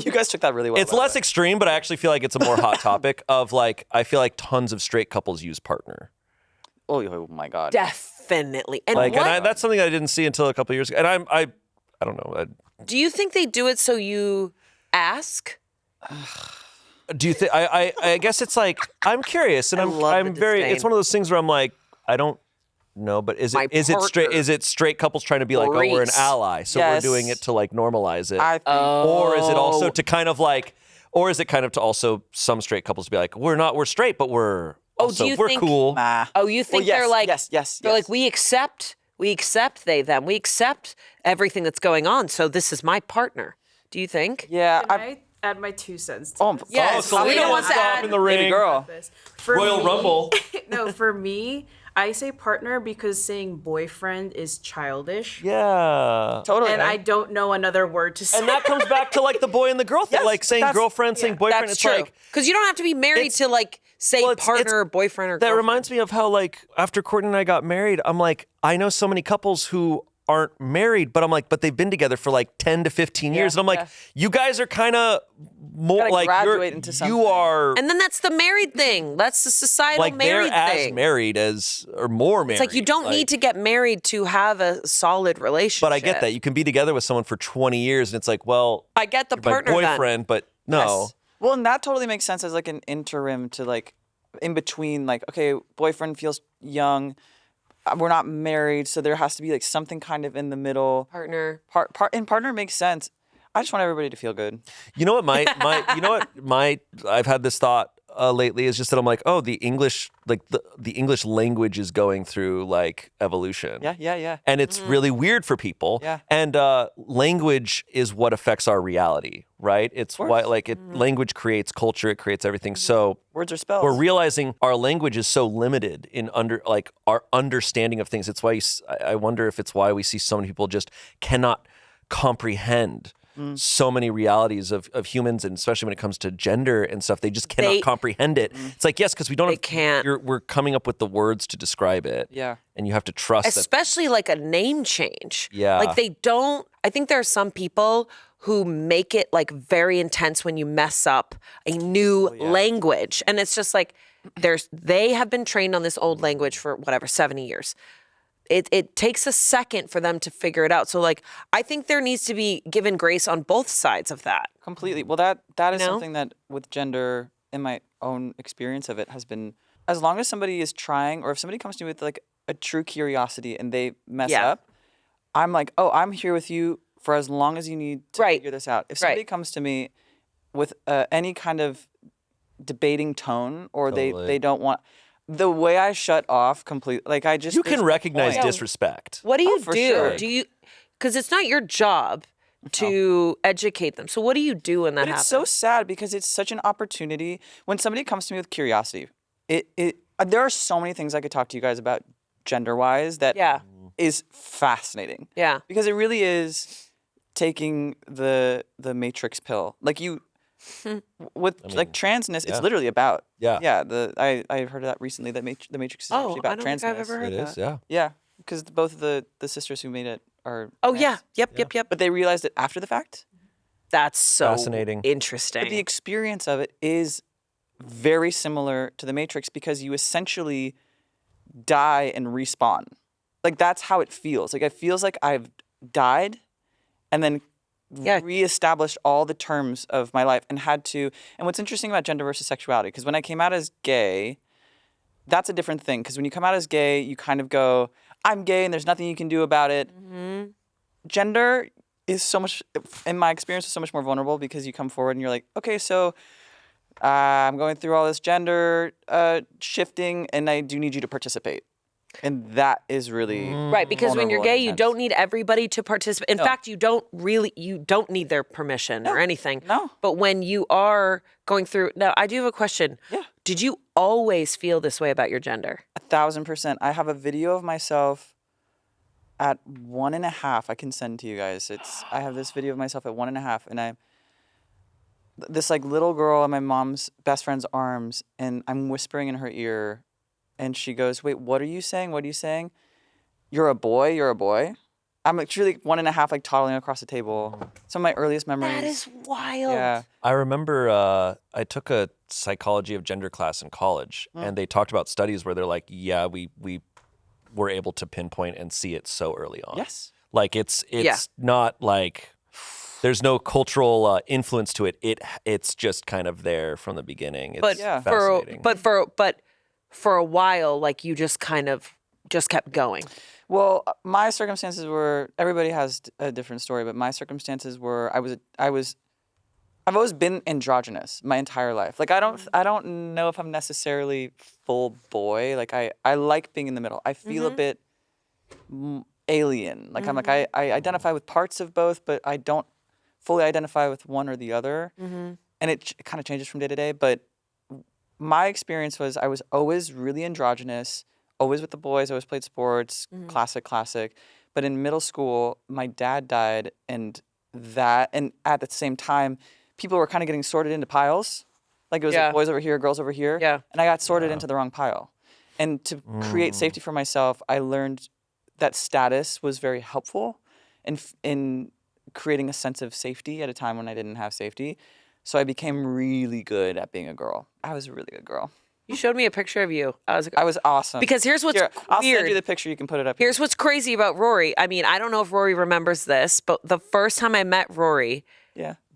Speaker 1: You guys took that really well.
Speaker 3: it's
Speaker 1: by the
Speaker 3: less
Speaker 1: way.
Speaker 3: extreme, but I actually feel like it's a more hot topic of like I feel like tons of straight couples use partner.
Speaker 1: Oh my God.
Speaker 2: Definitely. And
Speaker 3: Like,
Speaker 2: what
Speaker 3: and that's something I didn't see until a couple years ago. And I don't know.
Speaker 2: do you think they do it so you ask?
Speaker 3: Do you think? I guess it's like I'm curious, and
Speaker 2: love
Speaker 3: I'm
Speaker 2: the
Speaker 3: very.
Speaker 2: disdain.
Speaker 3: It's one of those things where I'm like, I don't know, but is
Speaker 2: My
Speaker 3: it straight?
Speaker 2: partner.
Speaker 3: Is it straight couples trying to be like, oh, we're an
Speaker 2: Maurice.
Speaker 3: ally, so
Speaker 1: Yes.
Speaker 3: we're doing it to like normalize it,
Speaker 1: I think
Speaker 3: or is it also
Speaker 2: Oh.
Speaker 3: to kind of like, or is it kind of to also some straight couples to be like, we're straight, but we're also,
Speaker 2: do you
Speaker 3: we're
Speaker 2: think-
Speaker 3: cool.
Speaker 1: nah.
Speaker 2: Oh, you think
Speaker 1: yes,
Speaker 2: they're like
Speaker 1: yes.
Speaker 2: They're like we accept they them. We accept everything that's going on. So this is my partner. Do you think?
Speaker 1: Yeah.
Speaker 4: Can I add my 2 cents? To
Speaker 1: Oh,
Speaker 4: this?
Speaker 2: Yes.
Speaker 3: Selena
Speaker 2: Selena
Speaker 3: wants
Speaker 2: wants to
Speaker 3: to hop
Speaker 2: add
Speaker 3: in the
Speaker 1: Baby
Speaker 3: ring.
Speaker 1: girl.
Speaker 4: This. For
Speaker 3: Royal
Speaker 4: me-
Speaker 3: Rumble.
Speaker 4: No, for me, I say partner because saying boyfriend is childish.
Speaker 3: Yeah.
Speaker 1: Totally.
Speaker 4: And I don't know another word to say.
Speaker 3: And that comes back to like the boy and the girl thing,
Speaker 1: Yes,
Speaker 3: like saying
Speaker 1: that's-
Speaker 3: girlfriend, saying boyfriend.
Speaker 2: That's
Speaker 3: it's
Speaker 2: true.
Speaker 3: like
Speaker 2: Because you don't have to be married
Speaker 3: It's-
Speaker 2: to like say
Speaker 3: well, it's-
Speaker 2: partner or boyfriend or
Speaker 3: that
Speaker 2: girlfriend.
Speaker 3: reminds me of how like after Courtney and I got married, I'm like, I know so many couples who aren't married, but I'm like, but they've been together for like 10 to 15 years. And I'm like,
Speaker 1: yeah.
Speaker 3: you guys are kind of more
Speaker 1: Gotta
Speaker 3: like
Speaker 1: graduate into
Speaker 3: you
Speaker 1: something.
Speaker 3: are
Speaker 2: And then that's the married thing. That's the societal
Speaker 3: like they're
Speaker 2: married
Speaker 3: as
Speaker 2: thing.
Speaker 3: married as or more married.
Speaker 2: It's like you don't need to get married to have a solid relationship.
Speaker 3: But I get that. You can be together with someone for 20 years and it's like, well,
Speaker 2: I get the
Speaker 3: you're my
Speaker 2: partner then.
Speaker 3: boyfriend, but no.
Speaker 2: Yes.
Speaker 1: Well, and that totally makes sense as like an interim to like in between, like, okay, boyfriend feels young. We're not married, so there has to be like something kind of in the middle.
Speaker 2: Partner.
Speaker 1: And partner makes sense. I just want everybody to feel good.
Speaker 3: You know what I've had this thought lately is just that I'm like, oh, the English the English language is going through like evolution.
Speaker 1: Yeah.
Speaker 3: And it's really weird for people.
Speaker 1: Yeah.
Speaker 3: And language is what affects our reality, right? It's why like language creates culture, it creates everything. So
Speaker 1: Words are spells.
Speaker 3: we're realizing our language is so limited in our understanding of things. It's why I wonder if it's why we see so many people just cannot comprehend so many realities of humans, and especially when it comes to gender and stuff, they just cannot comprehend it. It's like, yes, because we don't.
Speaker 2: They can't.
Speaker 3: We're coming up with the words to describe it.
Speaker 1: Yeah.
Speaker 3: and you have to trust that.
Speaker 2: Especially like a name change.
Speaker 3: Yeah.
Speaker 2: Like they don't, I think there are some people who make it like very intense when you mess up a new language. And it's just like, they have been trained on this old language for whatever, 70 years. It takes a second for them to figure it out. So like, I think there needs to be given grace on both sides of that.
Speaker 1: Completely. Well, that is
Speaker 2: know?
Speaker 1: something that with gender, in my own experience of it, has been, as long as somebody is trying, or if somebody comes to me with like a true curiosity and they mess
Speaker 2: Yeah.
Speaker 1: up, I'm like, oh, I'm here with you for as long as you need to figure this out. If somebody comes to me with any kind of debating tone, or they don't want, the way I shut off completely, like I just
Speaker 3: You can recognize disrespect.
Speaker 2: What do you
Speaker 1: for
Speaker 2: do?
Speaker 1: sure.
Speaker 2: Do you, because it's not your job to educate them. So what do you do when that happens?
Speaker 1: It's so sad because it's such an opportunity. When somebody comes to me with curiosity, there are so many things I could talk to you guys about gender-wise that is fascinating.
Speaker 2: Yeah.
Speaker 1: Because it really is taking the Matrix pill. Like with like transness, it's literally about. Yeah. I heard of that recently. That the Matrix is actually about transness.
Speaker 2: I don't think I've ever heard that.
Speaker 3: It is, yeah.
Speaker 1: Yeah, because both of the sisters who made it are.
Speaker 2: Oh
Speaker 1: trans.
Speaker 2: Yep.
Speaker 1: But they realized it after the fact.
Speaker 2: That's so
Speaker 3: fascinating,
Speaker 2: interesting.
Speaker 1: But the experience of it is very similar to the Matrix because you essentially die and respawn. Like that's how it feels. Like it feels like I've died and then reestablished all the terms of my life and had to. And what's interesting about gender versus sexuality, because when I came out as gay, that's a different thing. Because when you come out as gay, you kind of go, I'm gay and there's nothing you can do about it. Mm-hmm. Gender is so much, in my experience, is so much more vulnerable because you come forward and you're like, okay, so I'm going through all this gender shifting and I do need you to participate. And that is really
Speaker 2: right, because when you're gay, you don't need everybody to participate. In
Speaker 1: No.
Speaker 2: fact, you don't need their permission or anything.
Speaker 1: No.
Speaker 2: But when you are going through, now I do have a question.
Speaker 1: Yeah.
Speaker 2: Did you always feel this way about your gender?
Speaker 1: 1,000%. I have a video of myself at 1.5. I can send to you guys. I have this video of myself at 1.5, and this like little girl in my mom's best friend's arms, and I'm whispering in her ear. And she goes, wait, what are you saying? What are you saying? You're a boy? You're a boy? I'm like truly 1.5, like toddling across the table. Some of my earliest memories.
Speaker 2: That is wild.
Speaker 1: Yeah.
Speaker 3: I remember I took a psychology of gender class in college, and they talked about studies where they're like, yeah, we were able to pinpoint and see it so early on.
Speaker 1: Yes.
Speaker 3: Like it's not like there's no cultural influence to it. It's just kind of there from the beginning. It's fascinating.
Speaker 2: But for a while, like you just kind of just kept going.
Speaker 1: Well, my circumstances were, everybody has a different story, but my circumstances were, I've always been androgynous my entire life. Like I don't know if I'm necessarily full boy. Like I like being in the middle. I feel a bit alien. Like I'm like, I identify with parts of both, but I don't fully identify with one or the other. And it kind of changes from day to day, but my experience was I was always really androgynous, always with the boys, always played sports, classic. But in middle school, my dad died, and at the same time, people were kind of getting sorted into piles. Like it was like boys over here, girls over here.
Speaker 2: Yeah.
Speaker 1: And I got sorted into the wrong pile. And to create safety for myself, I learned that status was very helpful in creating a sense of safety at a time when I didn't have safety. So I became really good at being a girl. I was a really good girl.
Speaker 2: You showed me a picture of you. I was
Speaker 1: awesome.
Speaker 2: Because here's what's weird.
Speaker 1: I'll send you the picture. You can put it up.
Speaker 2: Here's what's crazy about Rory. I mean, I don't know if Rory remembers this, but the first time I met Rory,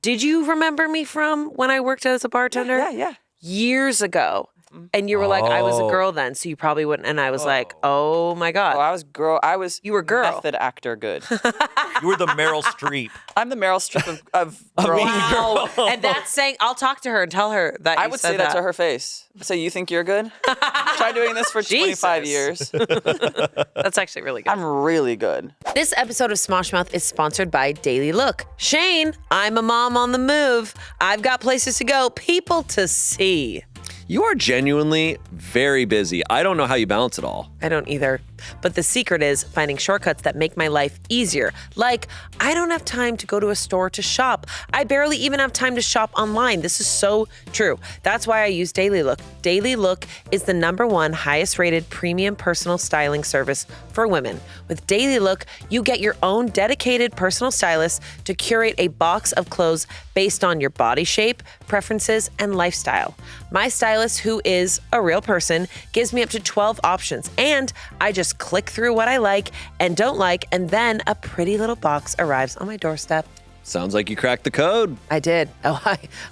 Speaker 2: did you remember me from when I worked as a bartender?
Speaker 1: Yeah.
Speaker 2: Years ago. And you were like, I was a girl then, so you probably wouldn't. And I was like, oh my God.
Speaker 1: Oh, I was girl. You
Speaker 2: were girl.
Speaker 1: Method actor good.
Speaker 3: You were the Meryl Streep.
Speaker 1: I'm the Meryl Streep of girl.
Speaker 2: Wow. And that's saying, I'll talk to her and tell her that
Speaker 1: I would say that to her face. So you think you're good? Try doing this for 25 years.
Speaker 2: That's actually really good.
Speaker 1: I'm really good.
Speaker 2: This episode of Smosh Mouth is sponsored by Daily Look. Shayne, I'm a mom on the move. I've got places to go, people to see.
Speaker 5: You are genuinely very busy. I don't know how you balance it all.
Speaker 2: I don't either. But the secret is finding shortcuts that make my life easier. Like, I don't have time to go to a store to shop. I barely even have time to shop online. This is so true. That's why I use Daily Look. Daily Look is the #1 highest rated premium personal styling service for women. With Daily Look, you get your own dedicated personal stylist to curate a box of clothes based on your body shape, preferences, and lifestyle. My stylist, who is a real person, gives me up to 12 options, and I just click through what I like and don't like, and then a pretty little box arrives on my doorstep.
Speaker 5: Sounds like you cracked the code.
Speaker 2: I did. Oh,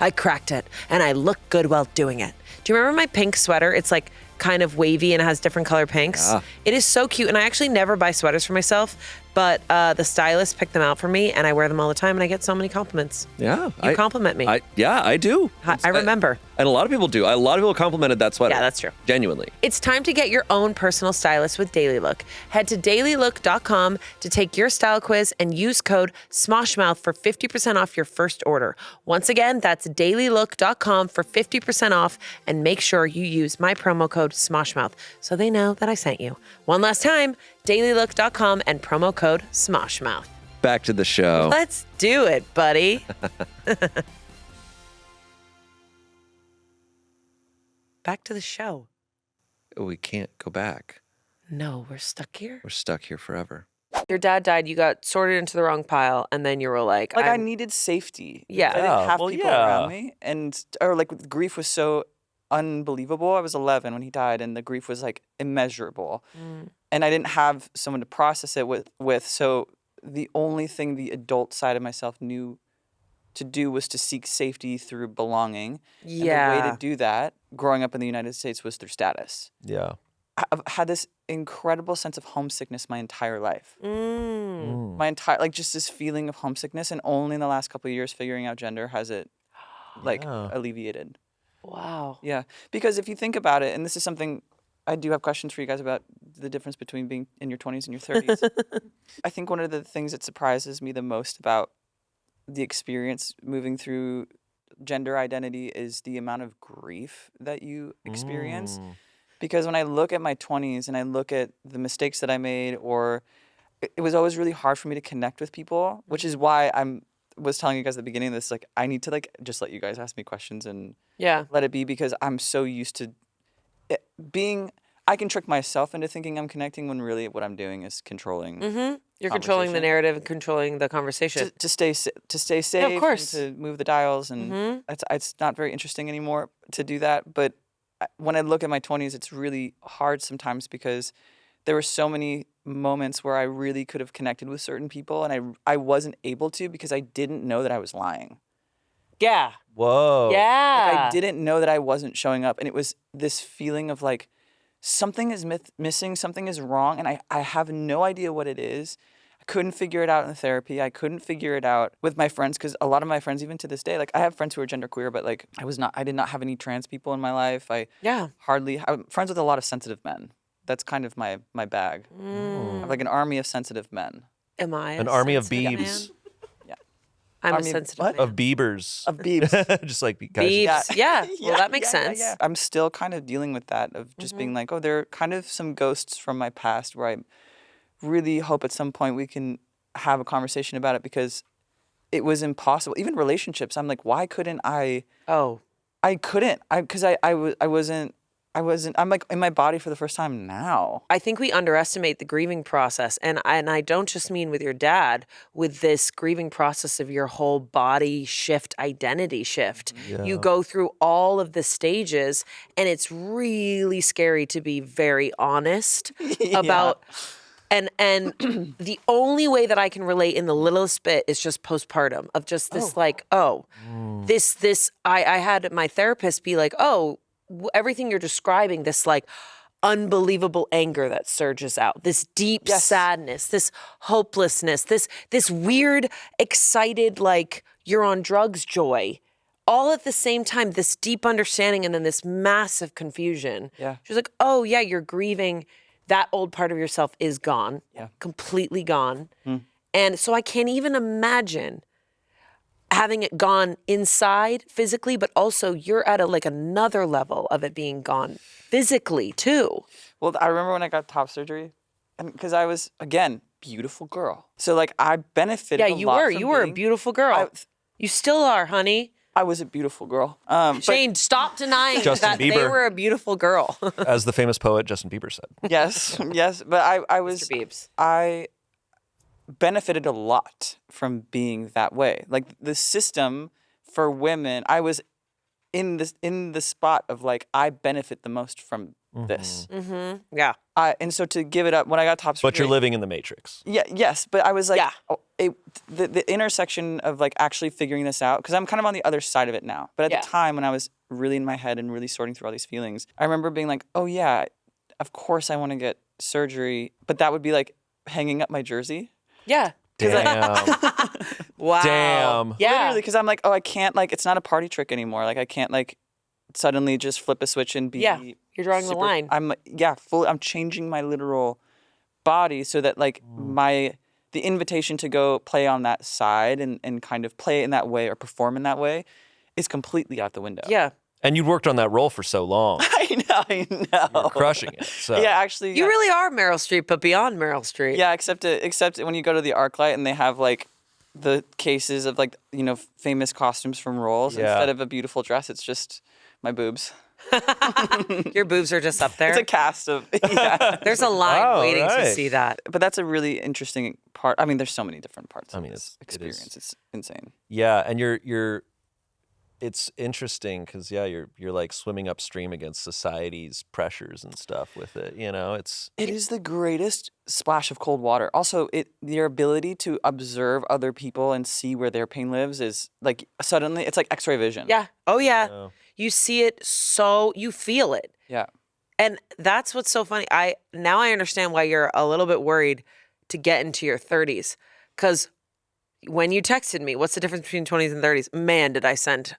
Speaker 2: I cracked it, and I look good while doing it. Do you remember my pink sweater? It's like kind of wavy and it has different color pinks. Yeah. It is so cute, and I actually never buy sweaters for myself but the stylist picked them out for me, and I wear them all the time, and I get so many compliments.
Speaker 5: Yeah.
Speaker 2: You compliment me.
Speaker 5: I do.
Speaker 2: I remember.
Speaker 5: And a lot of people do. A lot of people complimented that sweater.
Speaker 2: Yeah, that's true.
Speaker 5: Genuinely.
Speaker 2: It's time to get your own personal stylist with Daily Look. Head to dailylook.com to take your style quiz and use code SMOSHMOUTH for 50% off your first order. Once again, that's dailylook.com for 50% off, and make sure you use my promo code SMOSHMOUTH so they know that I sent you. One last time, dailylook.com and promo code SMOSHMOUTH.
Speaker 5: Back to the show.
Speaker 2: Let's do it, buddy. Back to the show.
Speaker 5: We can't go back.
Speaker 2: No, we're stuck here.
Speaker 5: We're stuck here forever.
Speaker 2: Your dad died, you got sorted into the wrong pile, and then you were like...
Speaker 1: I needed safety.
Speaker 2: Yeah.
Speaker 1: I didn't have people
Speaker 3: yeah.
Speaker 1: around me. Or like grief was so unbelievable. I was 11 when he died, and the grief was like immeasurable. And I didn't have someone to process it with. So the only thing the adult side of myself knew to do was to seek safety through belonging.
Speaker 2: Yeah.
Speaker 1: And the way to do that, growing up in the United States, was through status.
Speaker 3: Yeah.
Speaker 1: I've had this incredible sense of homesickness my entire life. My entire, like, just this feeling of homesickness, and only in the last couple of years figuring out gender has it, like, alleviated.
Speaker 2: Wow.
Speaker 1: Yeah, because if you think about it, and this is something I do have questions for you guys about the difference between being in your 20s and your 30s. I think one of the things that surprises me the most about the experience moving through gender identity is the amount of grief that you experience. Because when I look at my 20s and I look at the mistakes that I made, or it was always really hard for me to connect with people, which is why was telling you guys at the beginning of this, like, I need to like just let you guys ask me questions and let it be, because I'm so used to it being, I can trick myself into thinking I'm connecting when really what I'm doing is controlling.
Speaker 2: You're controlling the narrative and controlling the conversation.
Speaker 1: To stay safe,
Speaker 2: Yeah, of course.
Speaker 1: and to move the dials, and it's not very interesting anymore to do that. But when I look at my 20s, it's really hard sometimes, because there were so many moments where I really could have connected with certain people, and I wasn't able to because I didn't know that I was lying.
Speaker 2: Yeah.
Speaker 3: Whoa.
Speaker 2: Yeah.
Speaker 1: Like, I didn't know that I wasn't showing up, and it was this feeling of like something is missing, something is wrong, and I have no idea what it is. I couldn't figure it out in therapy. I couldn't figure it out with my friends, because a lot of my friends, even to this day, like, I have friends who are genderqueer, but like I did not have any trans people in my life. I'm friends with a lot of sensitive men. That's kind of my bag. I have like an army of sensitive men.
Speaker 2: Am I
Speaker 3: An army of
Speaker 2: sensitive
Speaker 3: Biebs.
Speaker 2: man?
Speaker 1: Yeah.
Speaker 2: I'm
Speaker 1: Army
Speaker 2: a
Speaker 1: of
Speaker 2: sensitive
Speaker 1: what?
Speaker 2: man.
Speaker 3: Of Biebers.
Speaker 1: Of Biebs.
Speaker 3: Just like guys.
Speaker 2: Biebs. Yeah. Well, that makes sense.
Speaker 1: Yeah. I'm still kind of dealing with that, of just being like, oh, there are kind of some ghosts from my past where I really hope at some point we can have a conversation about it, because it was impossible. Even relationships, I'm like, why couldn't I?
Speaker 2: Oh.
Speaker 1: I couldn't. Because I wasn't. I'm like in my body for the first time now.
Speaker 2: I think we underestimate the grieving process. And I don't just mean with your dad, with this grieving process of your whole body shift, identity shift.
Speaker 3: Yeah.
Speaker 2: You go through all of the stages, and it's really scary to be very honest about. And the only way that I can relate in the littlest bit is just postpartum, of just this I had my therapist be like, everything you're describing, this like unbelievable anger that surges out, this deep sadness, this hopelessness, this weird, excited, like you're on drugs joy, all at the same time, this deep understanding, and then this massive confusion.
Speaker 1: Yeah.
Speaker 2: She's like, oh yeah, you're grieving. That old part of yourself is gone, completely gone. And so I can't even imagine having it gone inside physically, but also you're at another level of it being gone physically too.
Speaker 1: Well, I remember when I got top surgery, and because I was, again, beautiful girl. So like I benefited a lot from
Speaker 2: you were a beautiful girl. You still are, honey.
Speaker 1: I was a beautiful girl.
Speaker 2: Shayne, stop denying
Speaker 3: Justin
Speaker 2: that they
Speaker 3: Bieber.
Speaker 2: were a beautiful girl.
Speaker 3: As the famous poet Justin Bieber said.
Speaker 1: Yes, but I was,
Speaker 2: Mr. Biebs.
Speaker 1: I benefited a lot from being that way. Like the system for women, I was in the spot of like, I benefit the most from this.
Speaker 2: Yeah.
Speaker 1: And so to give it up, when I got top surgery.
Speaker 3: But you're living in the Matrix.
Speaker 1: Yeah, yes, but I was like, the intersection of like actually figuring this out, because I'm kind of on the other side of it now. But at the time when I was really in my head and really sorting through all these feelings, I remember being like, oh yeah, of course I want to get surgery, but that would be like hanging up my jersey.
Speaker 2: Yeah.
Speaker 3: Damn.
Speaker 2: Wow.
Speaker 3: Damn.
Speaker 2: Yeah.
Speaker 1: Literally, because I'm like, oh, I can't, like, it's not a party trick anymore. Like, I can't, like, suddenly just flip a switch and be.
Speaker 2: Yeah, you're drawing the line.
Speaker 1: I'm changing my literal body so that, like, the invitation to go play on that side and kind of play in that way or perform in that way is completely out the window.
Speaker 2: Yeah.
Speaker 3: And you'd worked on that role for so long.
Speaker 1: I know.
Speaker 3: You're crushing it. So.
Speaker 1: Yeah, actually.
Speaker 2: You really are Meryl Streep, but beyond Meryl Streep.
Speaker 1: Yeah, except when you go to the ArcLight and they have, like, the cases of, like, you know, famous costumes from roles.
Speaker 3: Yeah.
Speaker 1: Instead of a beautiful dress, it's just my boobs.
Speaker 2: Your boobs are just up there.
Speaker 1: It's a cast of, yeah.
Speaker 2: There's a line waiting to
Speaker 3: right.
Speaker 2: see that.
Speaker 1: But that's a really interesting part. I mean, there's so many different parts of
Speaker 3: mean,
Speaker 1: this
Speaker 3: it is.
Speaker 1: experience. It's insane.
Speaker 3: Yeah, and you're it's interesting because you're like swimming upstream against society's pressures and stuff with it. You know,
Speaker 1: It is the greatest splash of cold water. Also, your ability to observe other people and see where their pain lives is like suddenly it's like X-ray vision.
Speaker 2: Yeah. Oh, yeah.
Speaker 3: Yeah.
Speaker 2: You see it you feel it.
Speaker 1: Yeah.
Speaker 2: And that's what's so funny. Now I understand why you're a little bit worried to get into your 30s. Because when you texted me, what's the difference between 20s and 30s? Man, did I sent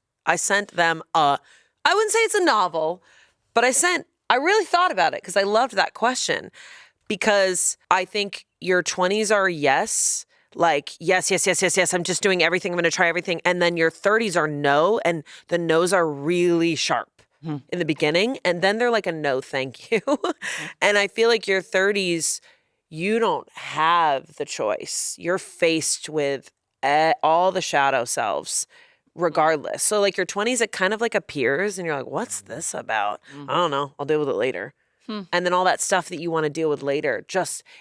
Speaker 2: them I wouldn't say it's a novel, but I really thought about it because I loved that question. Because I think your 20s are yes, like yes, I'm just doing everything, I'm going to try everything. And then your 30s are no, and the no's are really sharp in the beginning. And then they're like a no, thank you. And I feel like your 30s, you don't have the choice. You're faced with all the shadow selves regardless. So like your 20s, it kind of like appears and you're like, what's this about? I don't know. I'll deal with it later. And then all that stuff that you want to deal with later,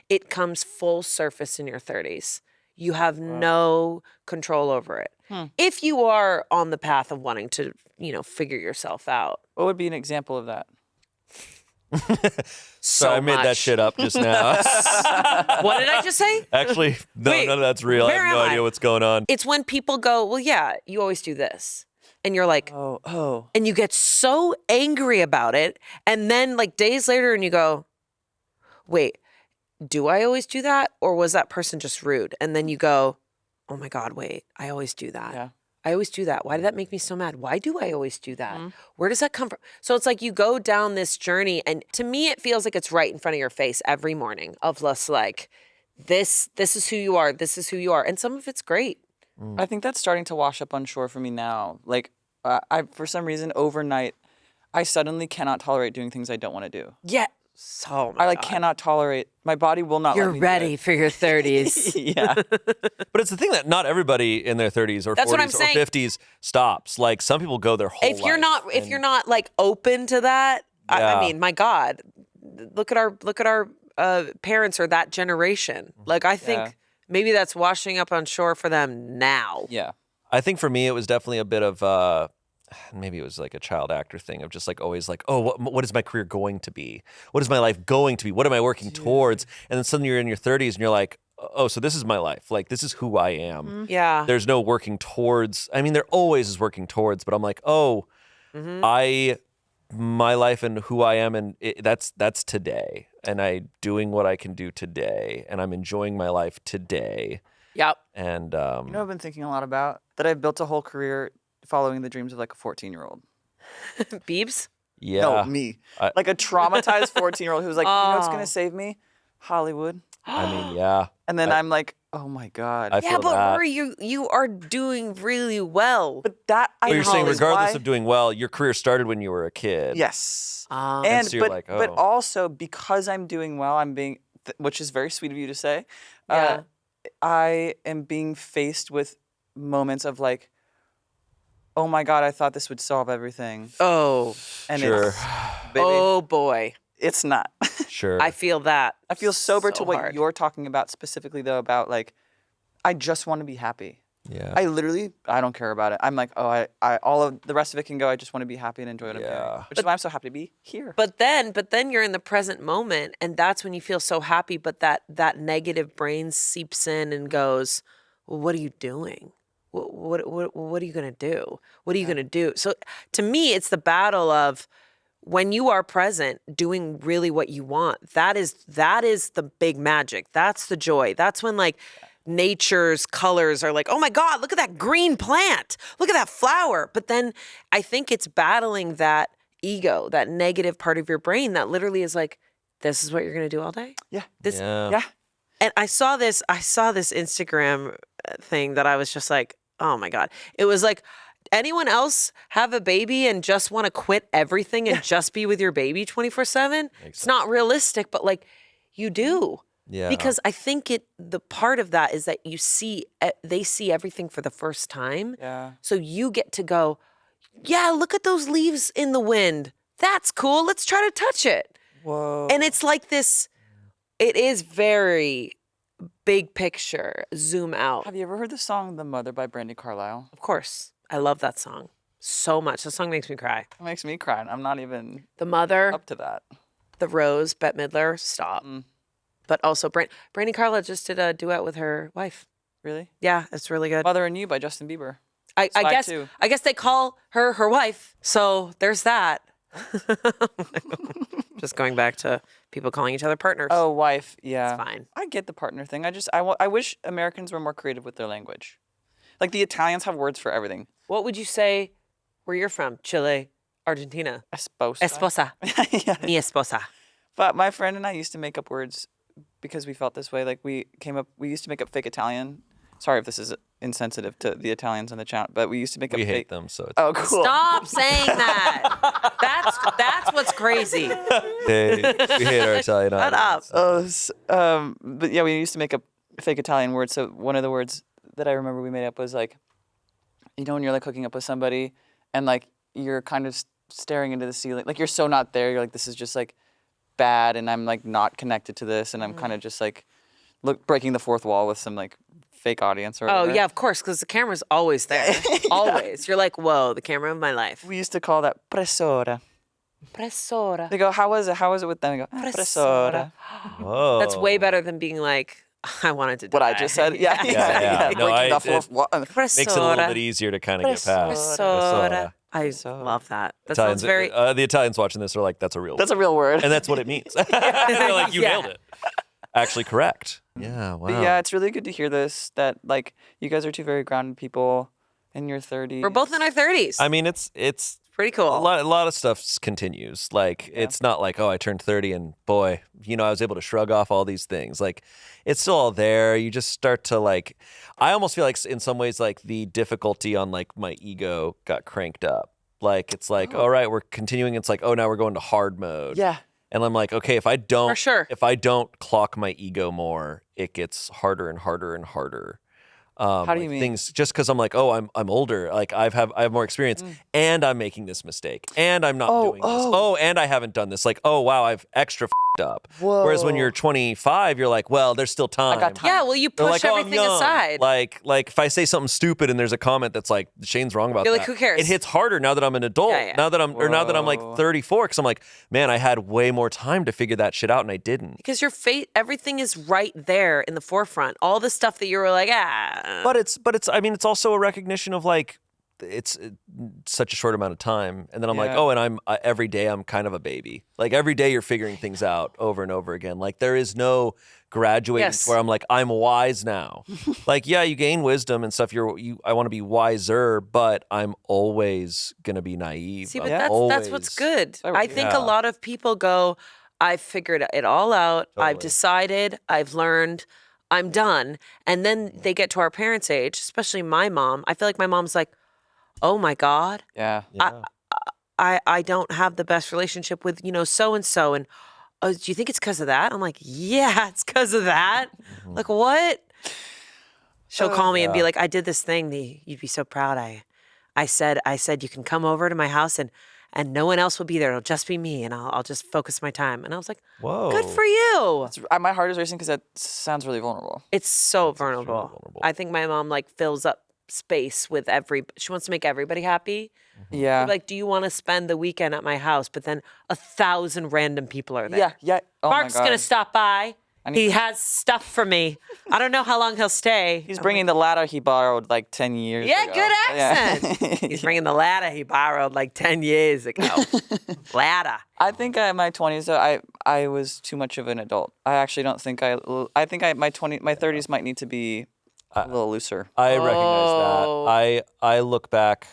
Speaker 2: it comes full surface in your 30s. You have no control over it. If you are on the path of wanting to, figure yourself out.
Speaker 1: What would be an example of that?
Speaker 2: So
Speaker 3: I made that
Speaker 2: much.
Speaker 3: shit up just now.
Speaker 2: What did I just say?
Speaker 3: Actually, no,
Speaker 2: Wait,
Speaker 3: none of that's real. I
Speaker 2: where
Speaker 3: have no
Speaker 2: am I?
Speaker 3: idea what's going on.
Speaker 2: It's when people go, well, yeah, you always do this. And you're like,
Speaker 1: Oh.
Speaker 2: and you get so angry about it. And then like days later and you go, wait, do I always do that? Or was that person just rude? And then you go, oh my God, wait, I always do that.
Speaker 1: Yeah.
Speaker 2: I always do that. Why did that make me so mad? Why do I always do that? Where does that come from? So it's like you go down this journey, and to me, it feels like it's right in front of your face every morning of less like, this is who you are. This is who you are. And some of it's great.
Speaker 1: I think that's starting to wash up on shore for me now. Like, I for some reason overnight, I suddenly cannot tolerate doing things I don't want to do.
Speaker 2: Yeah. So my
Speaker 1: I
Speaker 2: God.
Speaker 1: cannot tolerate. My body will not.
Speaker 2: You're
Speaker 1: let me do
Speaker 2: ready
Speaker 1: it.
Speaker 2: for your 30s.
Speaker 1: Yeah.
Speaker 3: But it's the thing that not everybody in their 30s or
Speaker 2: That's what I'm
Speaker 3: 40s or
Speaker 2: saying.
Speaker 3: 50s stops. Like some people go their whole
Speaker 2: if you're
Speaker 3: life.
Speaker 2: not like open to that,
Speaker 3: Yeah.
Speaker 2: I mean, my God, look at our parents or that generation. Like I think
Speaker 1: Yeah.
Speaker 2: maybe that's washing up on shore for them now.
Speaker 1: Yeah.
Speaker 3: I think for me, it was definitely a bit of maybe it was like a child actor thing of just like always like, oh, what is my career going to be? What is my life going to be? What am I working towards? And then suddenly you're in your 30s and you're like, oh, so this is my life. Like, this is who I am.
Speaker 2: Yeah.
Speaker 3: There's no working towards. I mean, there always is working towards, but I'm like, oh, my life and who I am, and that's today. And I doing what I can do today, and I'm enjoying my life today.
Speaker 2: Yep.
Speaker 3: And
Speaker 1: You know what I've been thinking a lot about? That I've built a whole career following the dreams of like a 14-year-old.
Speaker 2: Beebs?
Speaker 3: yeah,
Speaker 1: No, me. Like a traumatized 14-year-old who's like, you know what's going to save me? Hollywood.
Speaker 3: I mean, yeah.
Speaker 1: And then I'm like, oh my God.
Speaker 3: I
Speaker 2: Yeah,
Speaker 3: feel
Speaker 2: but
Speaker 3: that.
Speaker 2: Rory, you are doing really well.
Speaker 1: But that I
Speaker 3: But you're
Speaker 1: know
Speaker 3: saying
Speaker 1: is
Speaker 3: regardless
Speaker 1: why-
Speaker 3: of doing well, your career started when you were a kid.
Speaker 1: Yes.
Speaker 2: And
Speaker 1: And
Speaker 3: so you're
Speaker 1: but
Speaker 3: like,
Speaker 1: but
Speaker 3: oh.
Speaker 1: also because I'm doing well, I'm being, which is very sweet of you to say.
Speaker 2: Yeah.
Speaker 1: I am being faced with moments of like, oh my God, I thought this would solve everything,
Speaker 2: oh,
Speaker 1: and
Speaker 3: Sure.
Speaker 1: it's, baby,
Speaker 2: oh boy.
Speaker 1: it's not.
Speaker 3: Sure.
Speaker 2: I feel that.
Speaker 1: I feel sober
Speaker 2: So
Speaker 1: to what
Speaker 2: hard.
Speaker 1: you're talking about specifically though, about like, I just want to be happy.
Speaker 3: yeah.
Speaker 1: I don't care about it. I'm like, oh, I all of the rest of it can go. I just want to be happy and enjoy what I'm
Speaker 3: Yeah.
Speaker 1: doing, which is why I'm so happy to be here.
Speaker 2: But then you're in the present moment, and that's when you feel so happy. But that negative brain seeps in and goes, well, "What are you doing? What are you gonna do? What are you gonna do?" So to me, it's the battle of when you are present, doing really what you want. That is the big magic. That's the joy. That's when like nature's colors are like, oh my God, look at that green plant. Look at that flower. But then I think it's battling that ego, that negative part of your brain that literally is like, this is what you're going to do all day?
Speaker 1: Yeah.
Speaker 3: Yeah.
Speaker 2: And I saw this Instagram thing that I was just like, oh my God. It was like, anyone else have a baby and just want to quit everything and just be with your baby 24/7? It's not realistic, but like you do.
Speaker 3: Yeah.
Speaker 2: Because I think the part of that is that they see everything for the first time.
Speaker 1: Yeah.
Speaker 2: So you get to go, yeah, look at those leaves in the wind. That's cool. Let's try to touch it.
Speaker 1: Whoa.
Speaker 2: And it's like this, it is very big picture, zoom out.
Speaker 1: Have you ever heard the song "The Mother" by Brandi Carlile?
Speaker 2: Of course. I love that song so much. The song makes me cry.
Speaker 1: It makes me cry. I'm not even
Speaker 2: The Mother,
Speaker 1: up to that.
Speaker 2: The Rose, Bette Midler, stop. But also, Brandi Carlile just did a duet with her wife.
Speaker 1: Really?
Speaker 2: Yeah, it's really good.
Speaker 1: "Mother and You" by Justin Bieber.
Speaker 2: I guess
Speaker 1: too.
Speaker 2: I guess they call her wife. So there's that. Just going back to people calling each other partners.
Speaker 1: Oh, wife. Yeah.
Speaker 2: It's fine.
Speaker 1: I get the partner thing. I wish Americans were more creative with their language. Like the Italians have words for everything.
Speaker 2: What would you say where you're from? Chile, Argentina.
Speaker 1: Esposa.
Speaker 2: Esposa.
Speaker 1: Yeah.
Speaker 2: Mi esposa.
Speaker 1: But my friend and I used to make up words because we felt this way. Like we used to make up fake Italian. Sorry if this is insensitive to the Italians on the chat, but we used to make up
Speaker 3: We
Speaker 1: fake.
Speaker 3: hate them, so it's
Speaker 1: Oh, cool.
Speaker 2: Stop saying that. That's what's crazy.
Speaker 3: we hate our Italian
Speaker 2: Shut
Speaker 3: audience.
Speaker 2: up.
Speaker 1: But yeah, we used to make up fake Italian words. So one of the words that I remember we made up was like, you know, when you're like hooking up with somebody and like you're kind of staring into the ceiling, like you're so not there. You're like, this is just like bad, and I'm like not connected to this, and I'm kind of just like breaking the fourth wall with some like fake audience or
Speaker 2: Oh,
Speaker 1: whatever.
Speaker 2: yeah, of course, because the camera's always there. Always. You're like, whoa, the camera of my life.
Speaker 1: We used to call that pressora.
Speaker 2: Pressora.
Speaker 1: They go, how was it? How was it with them? I go, pressora.
Speaker 3: Whoa.
Speaker 2: That's way better than being like, I wanted to die.
Speaker 1: What I just said? Yeah.
Speaker 3: Yeah. No,
Speaker 1: Breaking the fourth wall.
Speaker 3: makes it a little bit easier to kind of get past.
Speaker 2: Pressora. I love that. That sounds
Speaker 3: Italians,
Speaker 2: very...
Speaker 3: the Italians watching this are like, that's a real
Speaker 1: That's a real word.
Speaker 3: and that's what it means. They're like, you
Speaker 2: Yeah.
Speaker 3: nailed it. Actually correct. Yeah, wow.
Speaker 1: But yeah, it's really good to hear this, that like you guys are two very grounded people in your 30s.
Speaker 2: We're both in our 30s.
Speaker 3: I mean, it's
Speaker 2: Pretty cool.
Speaker 3: a lot of stuff continues. Like, it's not like, oh, I turned 30 and boy, you know, I was able to shrug off all these things. Like, it's still all there. You just start to like, I almost feel like in some ways, like the difficulty on like my ego got cranked up. Like, it's like, all right, we're continuing. It's like, oh, now we're going to hard mode.
Speaker 1: Yeah.
Speaker 3: And I'm like, okay, if I don't,
Speaker 2: For sure.
Speaker 3: if I don't clock my ego more, it gets harder and harder and harder.
Speaker 1: How do you
Speaker 3: like
Speaker 1: mean?
Speaker 3: Things just because I'm like, oh, I'm older, like I have more experience, and I'm making this mistake, and I'm not doing this. Oh, and I haven't done this. Like, oh wow, I've extra f***ed up.
Speaker 1: Whoa.
Speaker 3: Whereas when you're 25, you're like, well, there's still time.
Speaker 1: got time.
Speaker 2: Yeah, well, you
Speaker 3: They're
Speaker 2: push
Speaker 3: like, oh, I'm
Speaker 2: everything
Speaker 3: young.
Speaker 2: aside.
Speaker 3: Like if I say something stupid and there's a comment that's like Shane's wrong about
Speaker 2: You're
Speaker 3: that,
Speaker 2: like, who cares?
Speaker 3: It hits harder now that I'm an adult.
Speaker 2: Yeah, yeah.
Speaker 3: Now that I'm like
Speaker 1: Whoa.
Speaker 3: 34, because I'm like, man, I had way more time to figure that shit out, and I didn't.
Speaker 2: Because your fate, everything is right there in the forefront. All the stuff that you were like,
Speaker 3: But it's I mean, it's also a recognition of like it's such a short amount of time, and then I'm like,
Speaker 1: Yeah.
Speaker 3: oh, and I'm every day I'm kind of a baby. Like every day you're figuring things out over and over again. Like there is no graduating
Speaker 2: Yes.
Speaker 3: to where I'm like, I'm wise now. Like yeah, you gain wisdom and stuff. I want to be wiser, but I'm always gonna be naive.
Speaker 2: see, but
Speaker 3: I'm
Speaker 2: that's what's good.
Speaker 1: Oh,
Speaker 2: I think
Speaker 3: yeah.
Speaker 2: a lot of people go, I've figured it all out. I've
Speaker 3: Totally.
Speaker 2: decided. I've learned. I'm done. And then they get to our parents' age, especially my mom. I feel like my mom's like, oh my God,
Speaker 1: Yeah.
Speaker 3: Yeah.
Speaker 2: I don't have the best relationship with, so and so. And oh, do you think it's because of that? I'm like, yeah, it's because of that. Like, what? She'll call me and be like, I did this thing. You'd be so proud. I said you can come over to my house and no one else will be there. It'll just be me, and I'll just focus my time. And I was like,
Speaker 3: Whoa.
Speaker 2: good for you.
Speaker 1: My heart is racing because that sounds really vulnerable.
Speaker 2: It's so vulnerable.
Speaker 3: vulnerable.
Speaker 2: I think my mom like fills up space with she wants to make everybody happy.
Speaker 1: Yeah.
Speaker 2: Like, do you want to spend the weekend at my house? But then 1,000 random people are there.
Speaker 1: Yeah. Yeah. Oh
Speaker 2: Mark's
Speaker 1: my God.
Speaker 2: gonna stop by. He has stuff for me. I don't know how long he'll stay.
Speaker 1: He's bringing the ladder he borrowed like 10 years ago.
Speaker 2: Yeah, good accent. He's bringing the ladder he borrowed like 10 years ago. Ladder.
Speaker 1: I think in my 20s, though, I was too much of an adult. I actually don't think my 30s might need to be a little looser.
Speaker 3: I recognize that. I look back.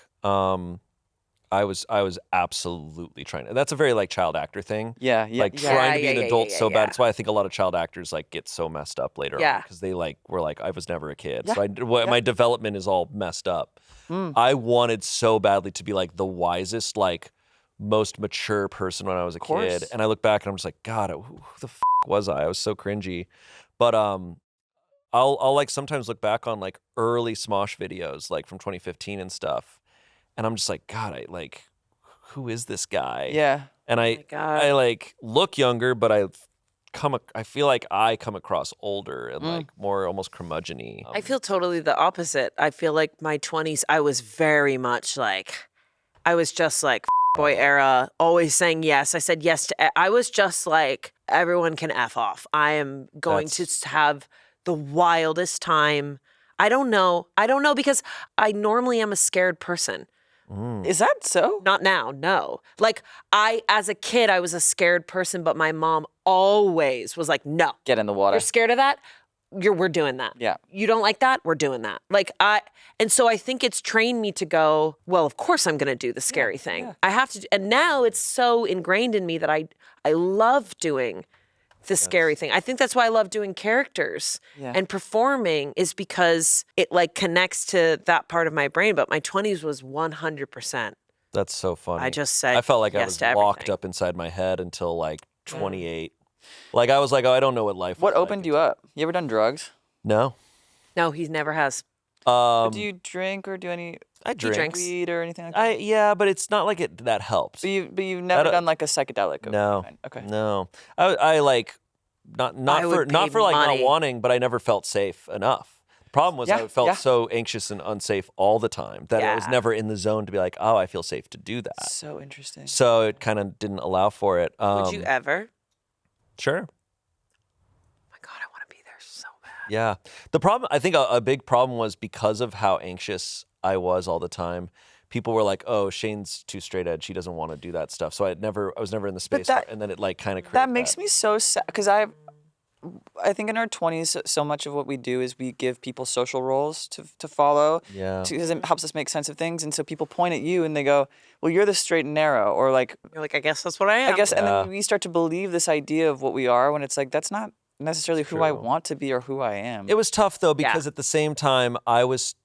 Speaker 3: I was absolutely trying to. That's a very like child actor thing.
Speaker 1: Yeah.
Speaker 3: Like trying to be an adult so bad. That's why I think a lot of child actors like get so messed up later on because they like were like I was never a kid. So my development is all messed up. I wanted so badly to be like the wisest, like most mature person when I was a kid. And I look back and I'm just like, God, who the f was I? I was so cringy. But I'll like sometimes look back on like early Smosh videos like from 2015 and stuff. And I'm just like, God, who is this guy?
Speaker 1: Yeah.
Speaker 3: And I like look younger, but I feel like I come across older and like more almost curmudgeon-y.
Speaker 2: I feel totally the opposite. I feel like my 20s, I was very much like, I was just like boy era, always saying yes. I said yes to, I was just like, everyone can F off. I am going to have the wildest time. I don't know because I normally am a scared person.
Speaker 1: Is that so?
Speaker 2: Not now, no. Like as a kid, I was a scared person, but my mom always was like, no.
Speaker 1: Get in the water.
Speaker 2: You're scared of that? We're doing that.
Speaker 1: Yeah.
Speaker 2: You don't like that? We're doing that. And so I think it's trained me to go, well, of course I'm going to do the scary thing. Yeah. I have to, and now it's so ingrained in me that I love doing the scary thing. I think that's why I love doing characters and performing is because it like connects to that part of my brain. But my 20s was 100%.
Speaker 3: That's so funny.
Speaker 2: I just said
Speaker 3: I felt like
Speaker 2: yes
Speaker 3: I was locked up inside my head until like 28. Like I was like, oh, I don't know what life.
Speaker 1: What opened you up? You ever done drugs?
Speaker 3: No.
Speaker 2: No, he never has.
Speaker 1: Do you drink or do any?
Speaker 3: I drink
Speaker 1: weed or anything like that.
Speaker 3: Yeah, but it's not like that helps.
Speaker 1: But you've never done like a psychedelic.
Speaker 3: No.
Speaker 1: Okay.
Speaker 3: No. I like not for like
Speaker 2: money.
Speaker 3: not wanting, but I never felt safe enough. The problem was I felt so anxious and unsafe all the time that I was never in the zone to be like, oh, I feel safe to do that.
Speaker 1: So interesting.
Speaker 3: So it kind of didn't allow for it.
Speaker 2: Would you ever?
Speaker 3: Sure.
Speaker 2: My God, I want to be there so bad.
Speaker 3: Yeah. The problem, I think a big problem was because of how anxious I was all the time. People were like, "Oh, Shayne's too straight edge. She doesn't want to do that stuff." So I was never in the space. And then it like kind of created
Speaker 1: that makes me so sad because I think in our 20s, so much of what we do is we give people social roles to follow.
Speaker 3: Yeah.
Speaker 1: Because it helps us make sense of things, and so people point at you and they go, "Well, you're the straight and narrow," or like,
Speaker 2: "You're like, I guess that's what I am."
Speaker 1: I guess, and then we start to believe this idea of what we are when it's like that's not necessarily who I want to be or who I am.
Speaker 3: It was tough though because at the same time I was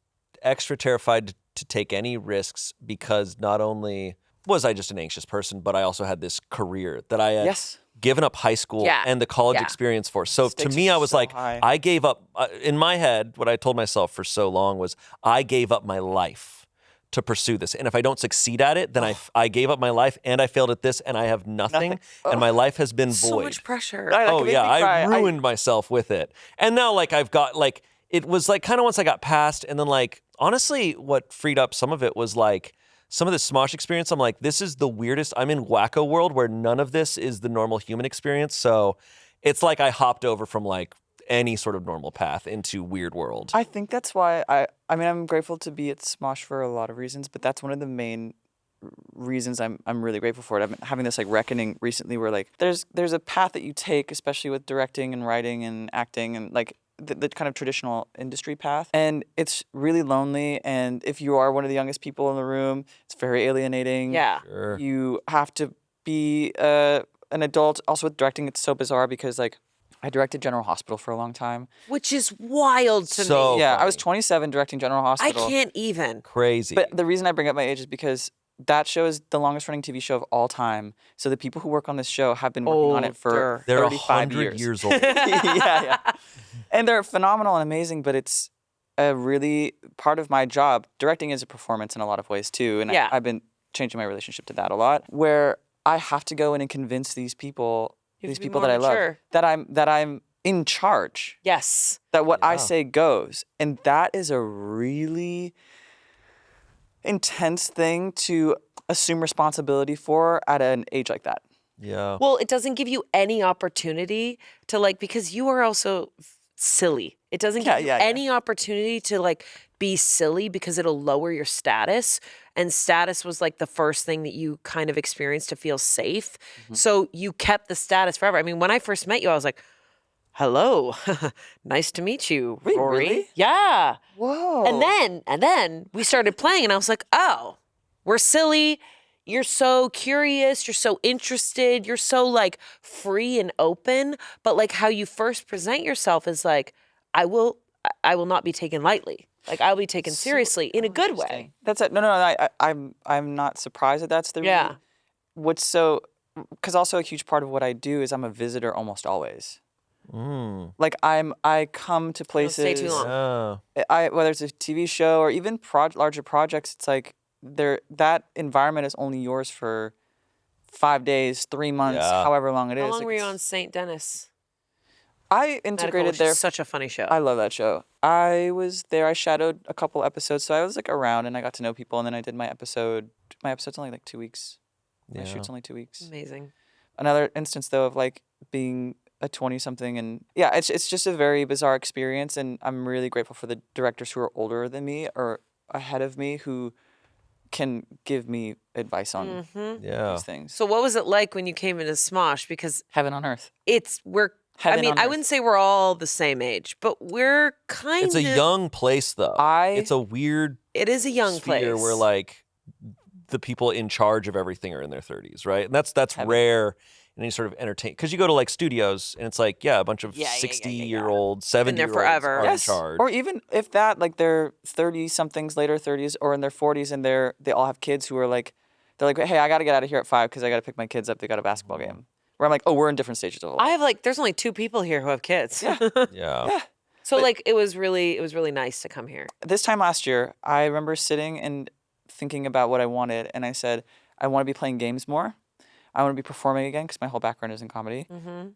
Speaker 3: extra terrified to take any risks because not only was I just an anxious person, but I also had this career that I had given up high school and the college experience for. So to me, I was like, high. I gave up, in my head, what I told myself for so long was I gave up my life to pursue this. And if I don't succeed at it, then I gave up my life and I failed at this and I have nothing. And my life has been void.
Speaker 2: So much pressure.
Speaker 3: I ruined myself with it. And now like I've got like, it was like kind of once I got past and then like, honestly, what freed up some of it was like some of the Smosh experience. I'm like, this is the weirdest. I'm in wacko world where none of this is the normal human experience. So it's like I hopped over from like any sort of normal path into weird world.
Speaker 1: I think that's why I mean, I'm grateful to be at Smosh for a lot of reasons, but that's one of the main reasons I'm really grateful for it. I've been having this like reckoning recently where like there's a path that you take, especially with directing and writing and acting and like the kind of traditional industry path. And it's really lonely. And if you are one of the youngest people in the room, it's very alienating.
Speaker 2: Yeah.
Speaker 3: Sure.
Speaker 1: You have to be an adult. Also with directing, it's so bizarre because like I directed General Hospital for a long time.
Speaker 2: Which is wild to
Speaker 3: So
Speaker 2: me.
Speaker 1: Yeah,
Speaker 3: funny.
Speaker 1: I was 27 directing General Hospital.
Speaker 2: I can't even.
Speaker 3: Crazy.
Speaker 1: But the reason I bring up my age is because that show is the longest running TV show of all time. So the people who work on this show have been working on it for
Speaker 3: They're
Speaker 1: 35
Speaker 3: 100
Speaker 1: years.
Speaker 3: years old.
Speaker 1: yeah. And they're phenomenal and amazing, but it's a really part of my job. Directing is a performance in a lot of ways too. And I've been changing my relationship to that a lot, where I have to go in and convince these people that I love, that I'm in charge.
Speaker 2: Yes.
Speaker 1: That what I say goes. And that is a really intense thing to assume responsibility for at an age like that.
Speaker 3: Yeah.
Speaker 2: Well, it doesn't give you any opportunity to like, because you are also silly. It doesn't give you any opportunity to like be silly because it'll lower your status. And status was like the first thing that you kind of experienced to feel safe. So you kept the status forever. I mean, when I first met you, I was like, hello, nice to meet you,
Speaker 1: Wait,
Speaker 2: Rory.
Speaker 1: really?
Speaker 2: Yeah.
Speaker 1: Whoa.
Speaker 2: And then we started playing and I was like, oh, we're silly. You're so curious. You're so interested. You're so like free and open. But like how you first present yourself is like, I will not be taken lightly. Like I'll be taken seriously in a good way.
Speaker 1: That's it. No. I'm not surprised that that's the
Speaker 2: Yeah.
Speaker 1: What's so, because also a huge part of what I do is I'm a visitor almost always. Like I come to places.
Speaker 2: Don't stay too long.
Speaker 1: Whether it's a TV show or even larger projects, it's like that environment is only yours for 5 days, 3 months, however long it is.
Speaker 2: How long
Speaker 1: Like,
Speaker 2: were you on St. Dennis?
Speaker 1: I integrated
Speaker 2: Medical, which
Speaker 1: there.
Speaker 2: is such a funny show.
Speaker 1: I love that show. I was there. I shadowed a couple episodes, so I was like around and I got to know people. And then I did my episode. My episode's only like 2 weeks. My shoot's only 2 weeks.
Speaker 2: Amazing.
Speaker 1: Another instance though of like being a 20-something, and yeah, it's just a very bizarre experience. And I'm really grateful for the directors who are older than me or ahead of me who can give me advice on these things.
Speaker 2: So what was it like when you came into Smosh? Because
Speaker 1: Heaven on earth.
Speaker 2: I wouldn't say we're all the same age, but we're kind
Speaker 3: It's
Speaker 2: of.
Speaker 3: a young place, though. It's a weird.
Speaker 2: It is a young
Speaker 3: sphere
Speaker 2: place
Speaker 3: where like the people in charge of everything are in their 30s, right? And that's rare in any sort of entertainment, because you go to like studios and it's like a bunch of 60-year-olds, 70-year-olds
Speaker 2: forever.
Speaker 3: are in charge.
Speaker 1: Or even if that, like they're 30-somethings, later 30s, or in their 40s, and they all have kids who are like, they're like, hey, I got to get out of here at 5 because I got to pick my kids up. They got a basketball game. Where I'm like, oh, we're in different stages of life.
Speaker 2: I have like, there's only 2 people here who have kids.
Speaker 1: Yeah.
Speaker 3: Yeah.
Speaker 2: So like, it was really nice to come here.
Speaker 1: This time last year, I remember sitting and thinking about what I wanted, and I said, I want to be playing games more. I want to be performing again because my whole background is in comedy.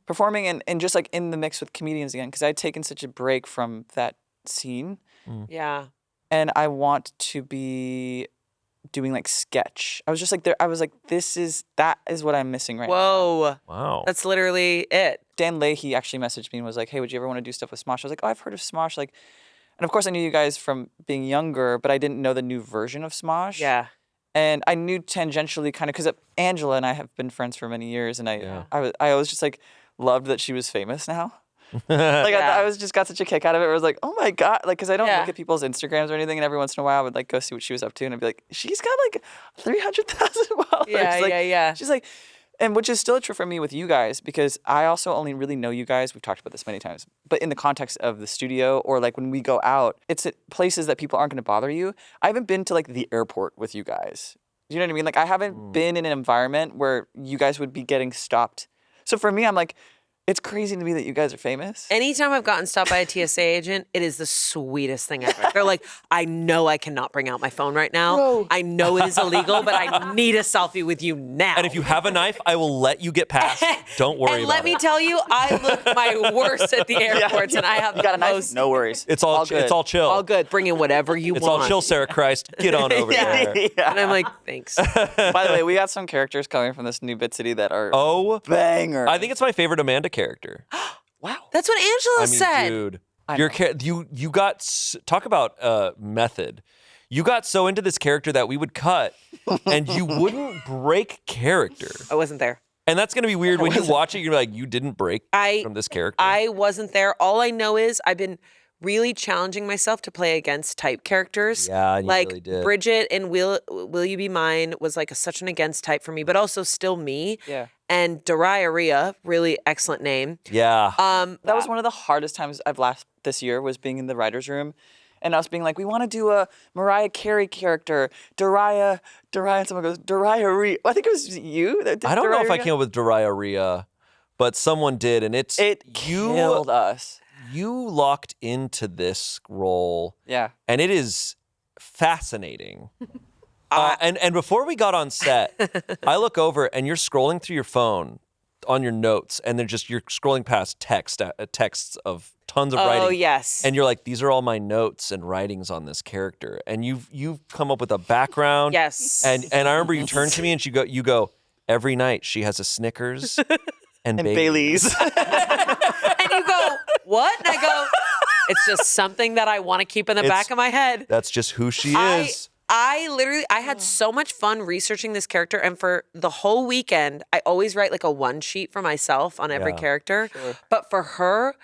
Speaker 1: Performing and just like in the mix with comedians again because I'd taken such a break from that scene.
Speaker 2: Yeah.
Speaker 1: And I want to be doing like sketch. I was just like there. I was like, that is what I'm missing right now.
Speaker 2: Whoa.
Speaker 3: Wow.
Speaker 2: That's literally it.
Speaker 1: Dan Leahy actually messaged me and was like, hey, would you ever want to do stuff with Smosh? I was like, oh, I've heard of Smosh. Like, and of course I knew you guys from being younger, but I didn't know the new version of Smosh.
Speaker 2: Yeah.
Speaker 1: And I knew tangentially kind of because Angela and I have been friends for many years, and I always just like loved that she was famous now. Like I was just got such a kick out of it. Where I was like, oh my god, like because I don't look at people's Instagrams or anything, and every once in a while I would like go see what she was up to, and I'd be like, she's got like 300,000 followers.
Speaker 2: Yeah.
Speaker 1: She's like, and which is still true for me with you guys because I also only really know you guys. We've talked about this many times, but in the context of the studio or like when we go out, it's at places that people aren't going to bother you. I haven't been to like the airport with you guys. You know what I mean? Like I haven't been in an environment where you guys would be getting stopped. So for me, I'm like, it's crazy to me that you guys are famous.
Speaker 2: Anytime I've gotten stopped by a TSA agent, it is the sweetest thing ever. They're like, I know I cannot bring out my phone right now.
Speaker 1: Bro.
Speaker 2: I know it is illegal, but I need a selfie with you now.
Speaker 3: And if you have a knife, I will let you get past. Don't worry
Speaker 2: and
Speaker 3: about
Speaker 2: let me
Speaker 3: it.
Speaker 2: tell you, I look my worst at the airports, and I have
Speaker 1: You got a knife?
Speaker 2: most-
Speaker 1: No worries.
Speaker 3: It's all
Speaker 1: good.
Speaker 3: It's all chill.
Speaker 2: all good. Bring in whatever you
Speaker 3: It's
Speaker 2: want.
Speaker 3: all chill, Sarah Christ. Get on over there.
Speaker 2: And I'm like, thanks.
Speaker 1: By the way, we got some characters coming from this new Bit City that are
Speaker 3: Oh,
Speaker 1: banger.
Speaker 3: I think it's my favorite Amanda character.
Speaker 1: wow.
Speaker 2: That's what Angela said.
Speaker 3: Dude, you got talk about method. You got so into this character that we would cut, and you wouldn't break character.
Speaker 2: I wasn't there.
Speaker 3: And that's gonna be weird when you watch it. You're like, you didn't break from this character.
Speaker 2: I wasn't there. All I know is I've been really challenging myself to play against type characters.
Speaker 3: Yeah, you
Speaker 2: like
Speaker 3: really did.
Speaker 2: Bridgette and Will You Be Mine was like such an against type for me, but also still me.
Speaker 1: Yeah.
Speaker 2: And Rhea, really excellent name.
Speaker 3: Yeah.
Speaker 1: That was one of the hardest times I've laughed this year was being in the writer's room. And us being like, we want to do a Mariah Carey character. Dariah, and someone goes, Rhea. I think it was you that did
Speaker 3: I don't know if I
Speaker 1: Rhea.
Speaker 3: came up with Rhea, but someone did, and it
Speaker 1: killed us.
Speaker 3: You locked into this role.
Speaker 1: Yeah.
Speaker 3: And it is fascinating. And before we got on set, I look over and you're scrolling through your phone on your notes, and you're scrolling past texts of tons of writing.
Speaker 2: Oh, yes.
Speaker 3: And you're like, these are all my notes and writings on this character. And you've come up with a background.
Speaker 2: Yes.
Speaker 3: And I remember you turned to me and you go, every night she has a Snickers and
Speaker 1: Bailey's.
Speaker 2: And you go, what? And I go, it's just something that I want to keep in the back of my head.
Speaker 3: That's just who she is.
Speaker 2: I had so much fun researching this character, and for the whole weekend, I always write like a one sheet for myself on every character. Sure. But for her,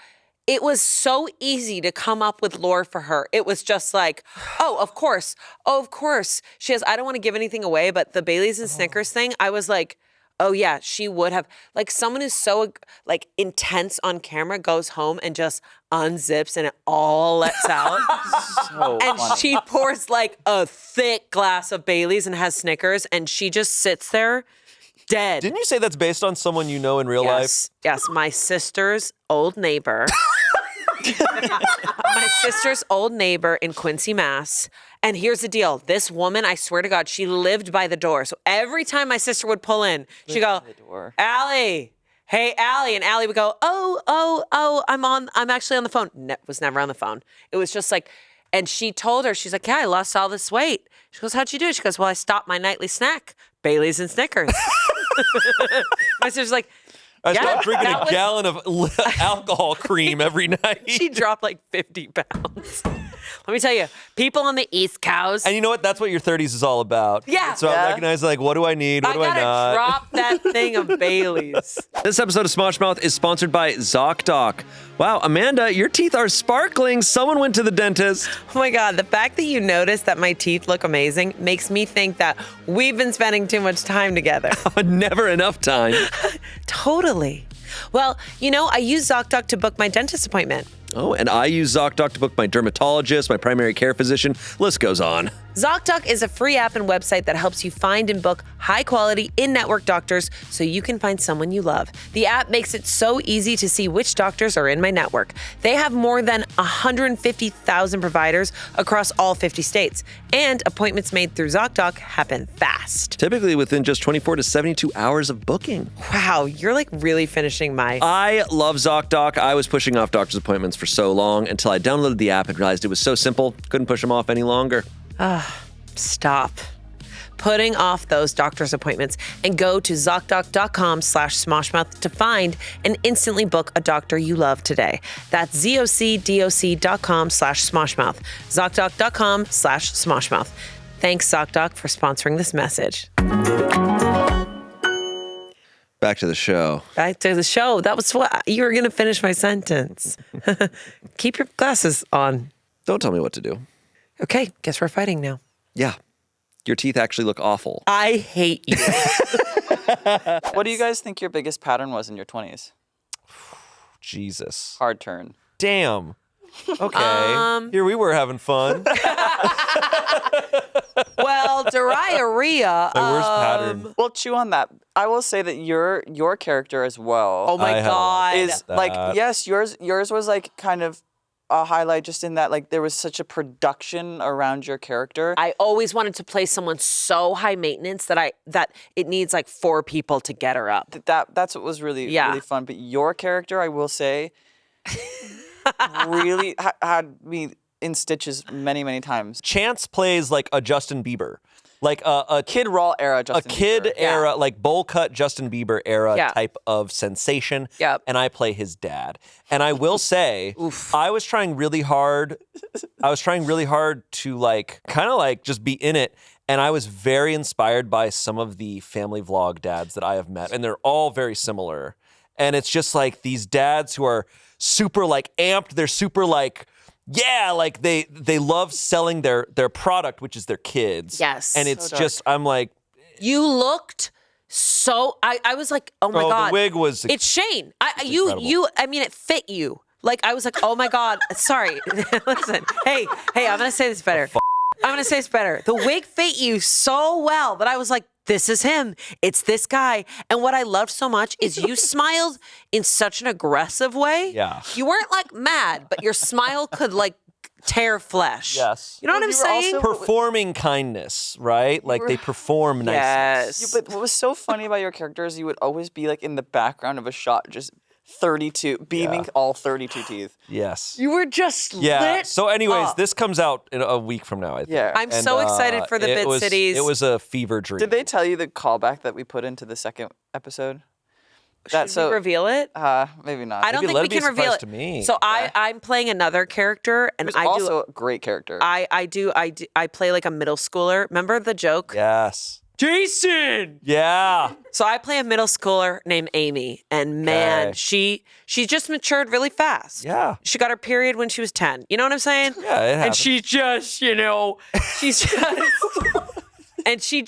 Speaker 2: it was so easy to come up with lore for her. It was just like, oh, of course. She has, I don't want to give anything away, but the Bailey's and Snickers thing, I was like, oh yeah, she would have. Like someone who's so like intense on camera goes home and just unzips and it all lets out. And funny. She pours like a thick glass of Bailey's and has Snickers and she just sits there dead.
Speaker 3: Didn't you say that's based on someone you know in real life?
Speaker 2: Yes, my sister's old neighbor. My sister's old neighbor in Quincy, Mass. And here's the deal. This woman, I swear to God, she lived by the door. So every time my sister would pull in, she'd go, Allie, hey, Allie. And Allie would go, I'm actually on the phone. Was never on the phone. It was just like, and she told her, she's like, yeah, I lost all this weight. She goes, how'd you do it? She goes, well, I stopped my nightly snack, Bailey's and Snickers. My sister's like,
Speaker 3: I stopped drinking a gallon of alcohol cream every night.
Speaker 2: She dropped like 50 pounds. Let me tell you, people on the East Coast.
Speaker 3: And you know what? That's what your 30s is all about.
Speaker 2: Yeah.
Speaker 3: So I'm recognizing, like, what do I need? What do I not?
Speaker 2: I gotta drop that thing of Bailey's.
Speaker 5: This episode of Smosh Mouth is sponsored by ZocDoc. Wow, Amanda, your teeth are sparkling. Someone went to the dentist.
Speaker 2: Oh my God, the fact that you noticed that my teeth look amazing makes me think that we've been spending too much time together.
Speaker 5: Never enough time.
Speaker 2: Totally. Well, I use ZocDoc to book my dentist appointment.
Speaker 5: Oh, and I use ZocDoc to book my dermatologist, my primary care physician. List goes on.
Speaker 2: ZocDoc is a free app and website that helps you find and book high-quality, in-network doctors so you can find someone you love. The app makes it so easy to see which doctors are in my network. They have more than 150,000 providers across all 50 states, and appointments made through ZocDoc happen fast.
Speaker 5: Typically within just 24 to 72 hours of booking.
Speaker 2: Wow, you're like really finishing my...
Speaker 5: I love ZocDoc. I was pushing off doctor's appointments for so long until I downloaded the app and realized it was so simple, couldn't push them off any longer.
Speaker 2: Stop putting off those doctor's appointments and go to ZocDoc.com/Smoshmouth to find and instantly book a doctor you love today. That's ZocDoc.com/Smoshmouth. ZocDoc.com/Smoshmouth. Thanks, ZocDoc, for sponsoring this message.
Speaker 5: Back to the show.
Speaker 2: Back to the show. That was what you were going to finish my sentence. Keep your glasses on.
Speaker 5: Don't tell me what to do.
Speaker 2: Okay, guess we're fighting now.
Speaker 5: Yeah. Your teeth actually look awful.
Speaker 2: I hate you.
Speaker 1: What do you guys think your biggest pattern was in your 20s?
Speaker 3: Jesus.
Speaker 1: Hard turn.
Speaker 3: Damn. Okay. Here we were having fun.
Speaker 2: Well, diarrhea.
Speaker 3: My worst pattern.
Speaker 1: Well, chew on that. I will say that your character as well.
Speaker 2: Oh my God.
Speaker 1: Is like, yes, yours was like kind of a highlight just in that like there was such a production around your character.
Speaker 2: I always wanted to play someone so high maintenance that it needs like 4 people to get her up.
Speaker 1: That's what was really fun. But your character, I will say, really had me in stitches many, many times.
Speaker 3: Chance plays like a Justin Bieber. Like a
Speaker 1: Kid Raw era Justin Bieber.
Speaker 3: A kid era, like bowl cut Justin Bieber era type of sensation.
Speaker 2: Yep.
Speaker 3: And I play his dad. And I will say, I was trying really hard to like, kind of like just be in it. And I was very inspired by some of the family vlog dads that I have met. And they're all very similar. And it's just like these dads who are super like amped. They're super like, yeah, like they love selling their product, which is their kids.
Speaker 2: Yes.
Speaker 3: And it's
Speaker 1: so
Speaker 3: just, I'm like.
Speaker 2: You looked so, I was like, oh my God.
Speaker 3: The wig was.
Speaker 2: It's Shayne.
Speaker 3: Incredible.
Speaker 2: I mean, it fit you. Like, I was like, oh my God. Sorry. Listen. Hey, I'm going to say this better. I'm going to say this better. The wig fit you so well that I was like, this is him. It's this guy. And what I loved so much is you smiled in such an aggressive way.
Speaker 3: Yeah.
Speaker 2: You weren't like mad, but your smile could like tear flesh.
Speaker 3: Yes.
Speaker 2: You know what I'm saying?
Speaker 3: Performing kindness, right? Like they perform niceness.
Speaker 1: Yes. But what was so funny about your character is you would always be like in the background of a shot, just 32, beaming all 32 teeth.
Speaker 3: Yes.
Speaker 2: You were just
Speaker 3: Yeah.
Speaker 2: lit
Speaker 3: So, anyways,
Speaker 2: up.
Speaker 3: this comes out in a week from now, I think.
Speaker 1: Yeah.
Speaker 2: I'm so excited for the Bit Cities.
Speaker 3: It was a fever dream.
Speaker 1: Did they tell you the callback that we put into the second episode?
Speaker 2: Should we reveal it?
Speaker 1: Maybe not.
Speaker 2: I don't
Speaker 3: Maybe
Speaker 2: think
Speaker 3: let
Speaker 2: we
Speaker 3: it be a
Speaker 2: can reveal
Speaker 3: surprise
Speaker 2: it.
Speaker 3: to me.
Speaker 2: So I'm playing another character, and
Speaker 1: It was
Speaker 2: I
Speaker 1: also a great character.
Speaker 2: I play like a middle schooler. Remember the joke?
Speaker 3: Yes.
Speaker 2: Jason.
Speaker 3: Yeah.
Speaker 2: So I play a middle schooler named Amy, and man,
Speaker 3: Okay.
Speaker 2: she just matured really fast.
Speaker 3: Yeah.
Speaker 2: She got her period when she was 10. You know what I'm saying?
Speaker 3: Yeah, it
Speaker 2: And
Speaker 3: happens.
Speaker 2: she's just, she's just,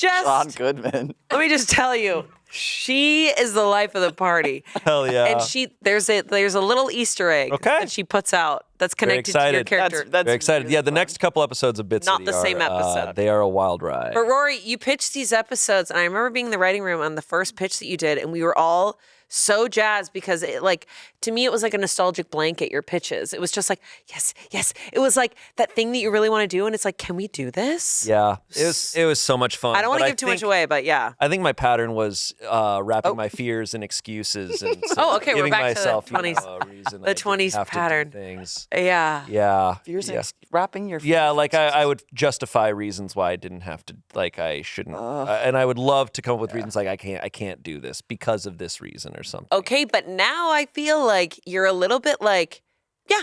Speaker 1: John Goodman.
Speaker 2: let me just tell you, she is the life of the party.
Speaker 3: Hell yeah.
Speaker 2: And there's a little Easter egg
Speaker 3: Okay.
Speaker 2: that she puts out that's connected to your
Speaker 3: excited.
Speaker 2: character.
Speaker 1: That's
Speaker 3: Very excited.
Speaker 1: really
Speaker 3: Yeah, the
Speaker 1: fun.
Speaker 3: next couple episodes of Bit
Speaker 2: Not
Speaker 3: City
Speaker 2: the same episode.
Speaker 3: They are a wild ride.
Speaker 2: But Rory, you pitched these episodes, and I remember being in the writing room on the first pitch that you did, and we were all so jazzed because to me, it was like a nostalgic blanket, your pitches. It was just like, yes, yes. It was like that thing that you really want to do, and it's like, can we do this?
Speaker 3: Yeah, it was so much fun.
Speaker 2: I don't want
Speaker 3: but
Speaker 2: to give too much away, but yeah.
Speaker 3: I think my pattern was wrapping my fears in excuses and
Speaker 2: Okay, we're
Speaker 3: giving
Speaker 2: back to the
Speaker 3: myself
Speaker 2: 20s
Speaker 3: a reason
Speaker 2: the
Speaker 3: I didn't
Speaker 2: 20s
Speaker 3: have to do
Speaker 2: pattern.
Speaker 3: things.
Speaker 2: Yeah.
Speaker 3: Yeah,
Speaker 1: Fears
Speaker 3: yeah.
Speaker 1: wrapping your fears.
Speaker 3: Yeah, like I would justify reasons why I didn't have to, like I shouldn't, and I would love to come up with reasons like I can't do this because of this reason or something.
Speaker 2: Okay, but now I feel like you're a little bit like, yeah,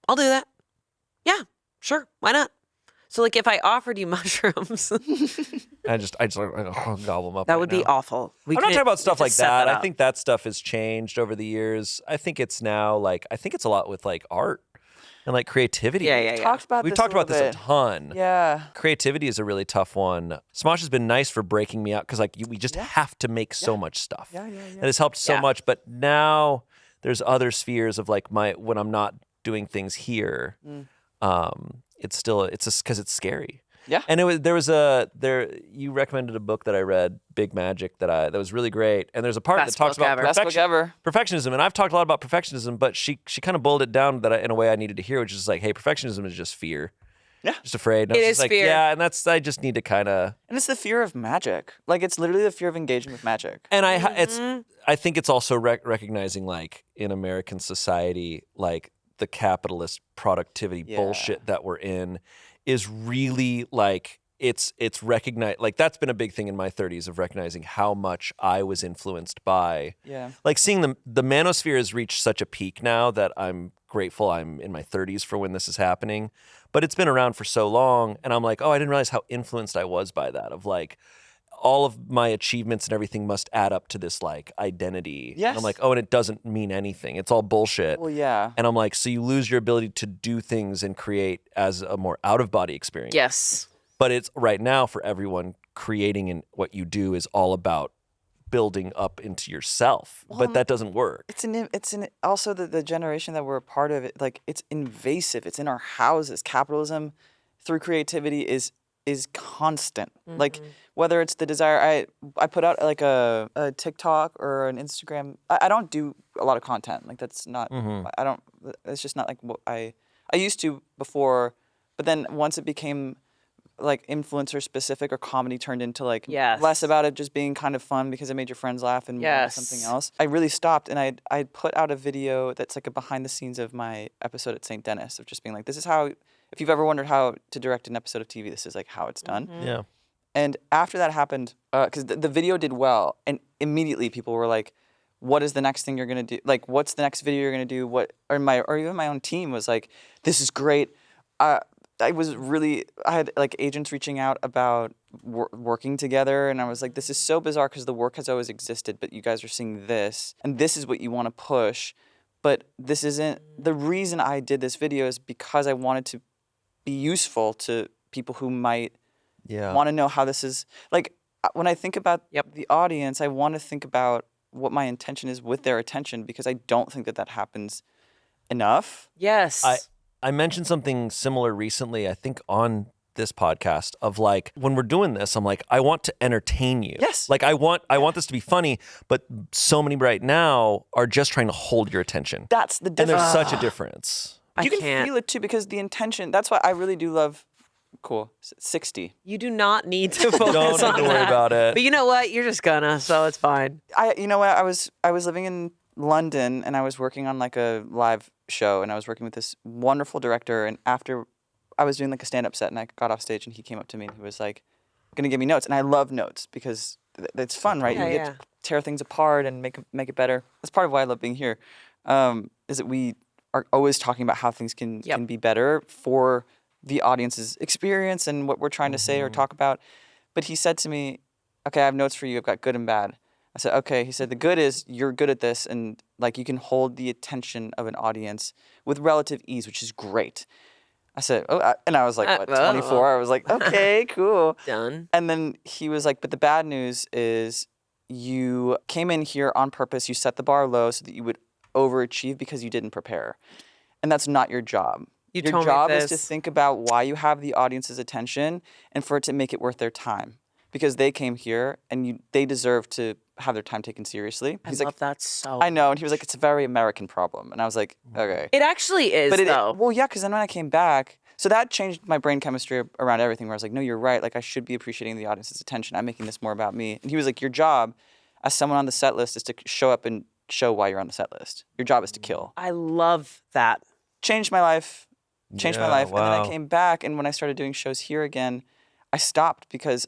Speaker 2: I'll do that. Yeah, sure, why not? So like if I offered you mushrooms,
Speaker 3: I just gobble them up.
Speaker 2: that
Speaker 3: right
Speaker 2: would be
Speaker 3: now.
Speaker 2: awful.
Speaker 3: I'm not talking about stuff like that. I
Speaker 2: think.
Speaker 3: think that stuff has changed over the years. I think it's now I think it's a lot with like art and like creativity.
Speaker 2: Yeah.
Speaker 1: Talked about
Speaker 3: We've
Speaker 1: this
Speaker 3: talked
Speaker 1: a
Speaker 3: about this
Speaker 1: little
Speaker 3: a ton.
Speaker 1: Yeah.
Speaker 3: Creativity is a really tough one. Smosh has been nice for breaking me out because we just have to make so much stuff.
Speaker 1: Yeah.
Speaker 3: That has helped so
Speaker 2: Yeah.
Speaker 3: much. But now there's other spheres of like when I'm not doing things here. It's just because it's scary.
Speaker 1: Yeah.
Speaker 3: And you recommended a book that I read, Big Magic, that was really great. And there's a part
Speaker 2: Best
Speaker 3: that talks
Speaker 2: book
Speaker 3: about
Speaker 2: ever.
Speaker 1: Best book ever.
Speaker 3: perfectionism. And I've talked a lot about perfectionism, but she kind of boiled it down in a way I needed to hear, which is like, hey, perfectionism is just fear.
Speaker 1: Yeah.
Speaker 3: Just afraid. And I
Speaker 2: It
Speaker 3: was
Speaker 2: is
Speaker 3: just like,
Speaker 2: fear.
Speaker 3: yeah, and I just need to kind of.
Speaker 1: And it's the fear of magic. Like it's literally the fear of engaging with magic.
Speaker 3: And I think it's also recognizing like in American society, like the capitalist productivity bullshit that we're in is really like it's recognized. Like that's been a big thing in my 30s of recognizing how much I was influenced by.
Speaker 1: Yeah.
Speaker 3: Like seeing the manosphere has reached such a peak now that I'm grateful I'm in my 30s for when this is happening. But it's been around for so long, and I'm like, oh, I didn't realize how influenced I was by that. Of like, all of my achievements and everything must add up to this like identity.
Speaker 1: Yes.
Speaker 3: And I'm like, oh, and it doesn't mean anything. It's all bullshit.
Speaker 1: Well, yeah.
Speaker 3: And I'm like, so you lose your ability to do things and create as a more out of body experience.
Speaker 2: Yes.
Speaker 3: But it's right now for everyone, creating and what you do is all about building up into yourself. But that doesn't work.
Speaker 1: It's also the generation that we're a part of. It like it's invasive. It's in our houses. Capitalism through creativity is constant. Like whether it's the desire, I put out like a TikTok or an Instagram. I don't do a lot of content. Like that's not. I don't. It's just not like what I used to before. But then once it became like influencer specific or comedy turned into like
Speaker 2: Yes.
Speaker 1: less about it just being kind of fun because it made your friends laugh and more about
Speaker 2: Yes.
Speaker 1: something else. I really stopped and I put out a video that's like a behind the scenes of my episode at St. Denis of just being like, this is how, if you've ever wondered how to direct an episode of TV, this is like how it's done.
Speaker 3: Yeah.
Speaker 1: And after that happened, because the video did well, and immediately people were like, what is the next thing you're going to do? Like, what's the next video you're going to do? Or even my own team was like, this is great. I had like agents reaching out about working together, and I was like, this is so bizarre because the work has always existed, but you guys are seeing this, and this is what you want to push, but this isn't, the reason I did this video is because I wanted to be useful to people who might want to know how this is, like, when I think about the audience, I want to think about what my intention is with their attention, because I don't think that happens enough.
Speaker 2: Yes.
Speaker 3: I mentioned something similar recently, I think on this podcast, of like, when we're doing this, I'm like, I want to entertain you.
Speaker 1: Yes.
Speaker 3: Like I want this to be funny, but so many right now are just trying to hold your attention.
Speaker 1: That's the
Speaker 3: And
Speaker 1: difference.
Speaker 3: there's such a difference.
Speaker 2: I
Speaker 1: You can
Speaker 2: can't.
Speaker 1: feel it too, because the intention, that's why I really do love, 60.
Speaker 2: You do not need to focus
Speaker 3: Don't need
Speaker 2: on
Speaker 3: to worry
Speaker 2: that.
Speaker 3: about it.
Speaker 2: But you know what? You're just gonna, so it's fine.
Speaker 1: You know what, I was living in London and I was working on like a live show and I was working with this wonderful director. And after I was doing like a stand-up set and I got off stage and he came up to me and he was like, going to give me notes. And I love notes because it's fun, right?
Speaker 2: Yeah,
Speaker 1: You get to tear things apart and make it better. That's part of why I love being here, is that we are always talking about how things can be better for the audience's experience and what we're trying to say or talk about. But he said to me, okay, I have notes for you. I've got good and bad. I said, okay. He said, the good is you're good at this and like you can hold the attention of an audience with relative ease, which is great. I said, and I was like, what, 24? I was like, okay, cool.
Speaker 2: Done.
Speaker 1: And then he was like, but the bad news is you came in here on purpose. You set the bar low so that you would overachieve because you didn't prepare. And that's not your job. Your job is to think about why you have the audience's attention and for it to make it worth their time. Because they came here and they deserve to have their time taken seriously.
Speaker 2: I love that so
Speaker 1: I know. And he was like, it's a very American problem. And I was like, okay.
Speaker 2: It actually is, though.
Speaker 1: Well, yeah, because then when I came back, so that changed my brain chemistry around everything where I was like, no, you're right. Like, I should be appreciating the audience's attention. I'm making this more about me. And he was like, your job as someone on the set list is to show up and show why you're on the set list. Your job is to kill.
Speaker 2: I love that.
Speaker 1: Changed my life.
Speaker 3: Wow.
Speaker 1: And then I came back, and when I started doing shows here again, I stopped because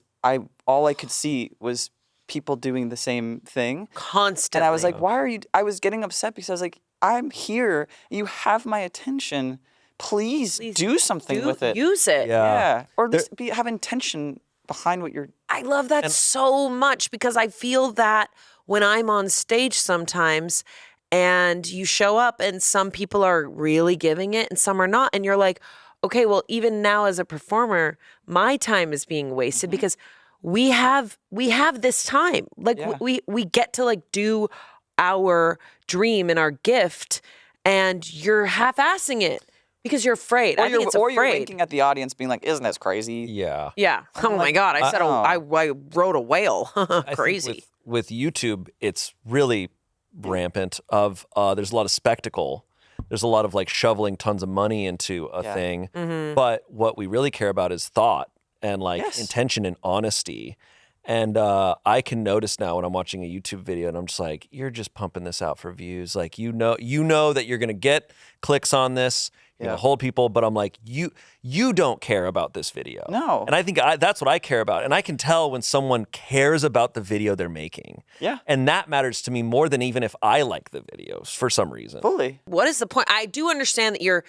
Speaker 1: all I could see was people doing the same thing.
Speaker 2: Constantly.
Speaker 1: And I was like, why are you... I was getting upset because I was like, I'm here. You have my attention. Please do something with it.
Speaker 2: Use it.
Speaker 1: Yeah. Or just have intention behind what you're...
Speaker 2: I love that so much because I feel that when I'm on stage sometimes and you show up and some people are really giving it and some are not. And you're like, okay, well, even now as a performer, my time is being wasted because we have this time. Like we get to like do our dream and our gift and you're half-assing it because you're afraid. I think it's
Speaker 1: or
Speaker 2: afraid.
Speaker 1: You're winking at the audience being like, isn't this crazy?
Speaker 3: Yeah.
Speaker 2: Yeah. Oh my God. I said, I wrote a whale. Crazy.
Speaker 3: I think with YouTube, it's really rampant of, there's a lot of spectacle. There's a lot of like shoveling tons of money into a thing. Mm-hmm. But what we really care about is thought and like intention and honesty. And I can notice now when I'm watching a YouTube video and I'm just like, you're just pumping this out for views. Like, you know that you're going to get clicks on this. You're going to hold people. But I'm like, you don't care about this video.
Speaker 1: No.
Speaker 3: And I think that's what I care about. And I can tell when someone cares about the video they're making. Yeah. And that matters to me more than even if I like the videos for some reason.
Speaker 1: Fully.
Speaker 2: What is the point? I do understand that you're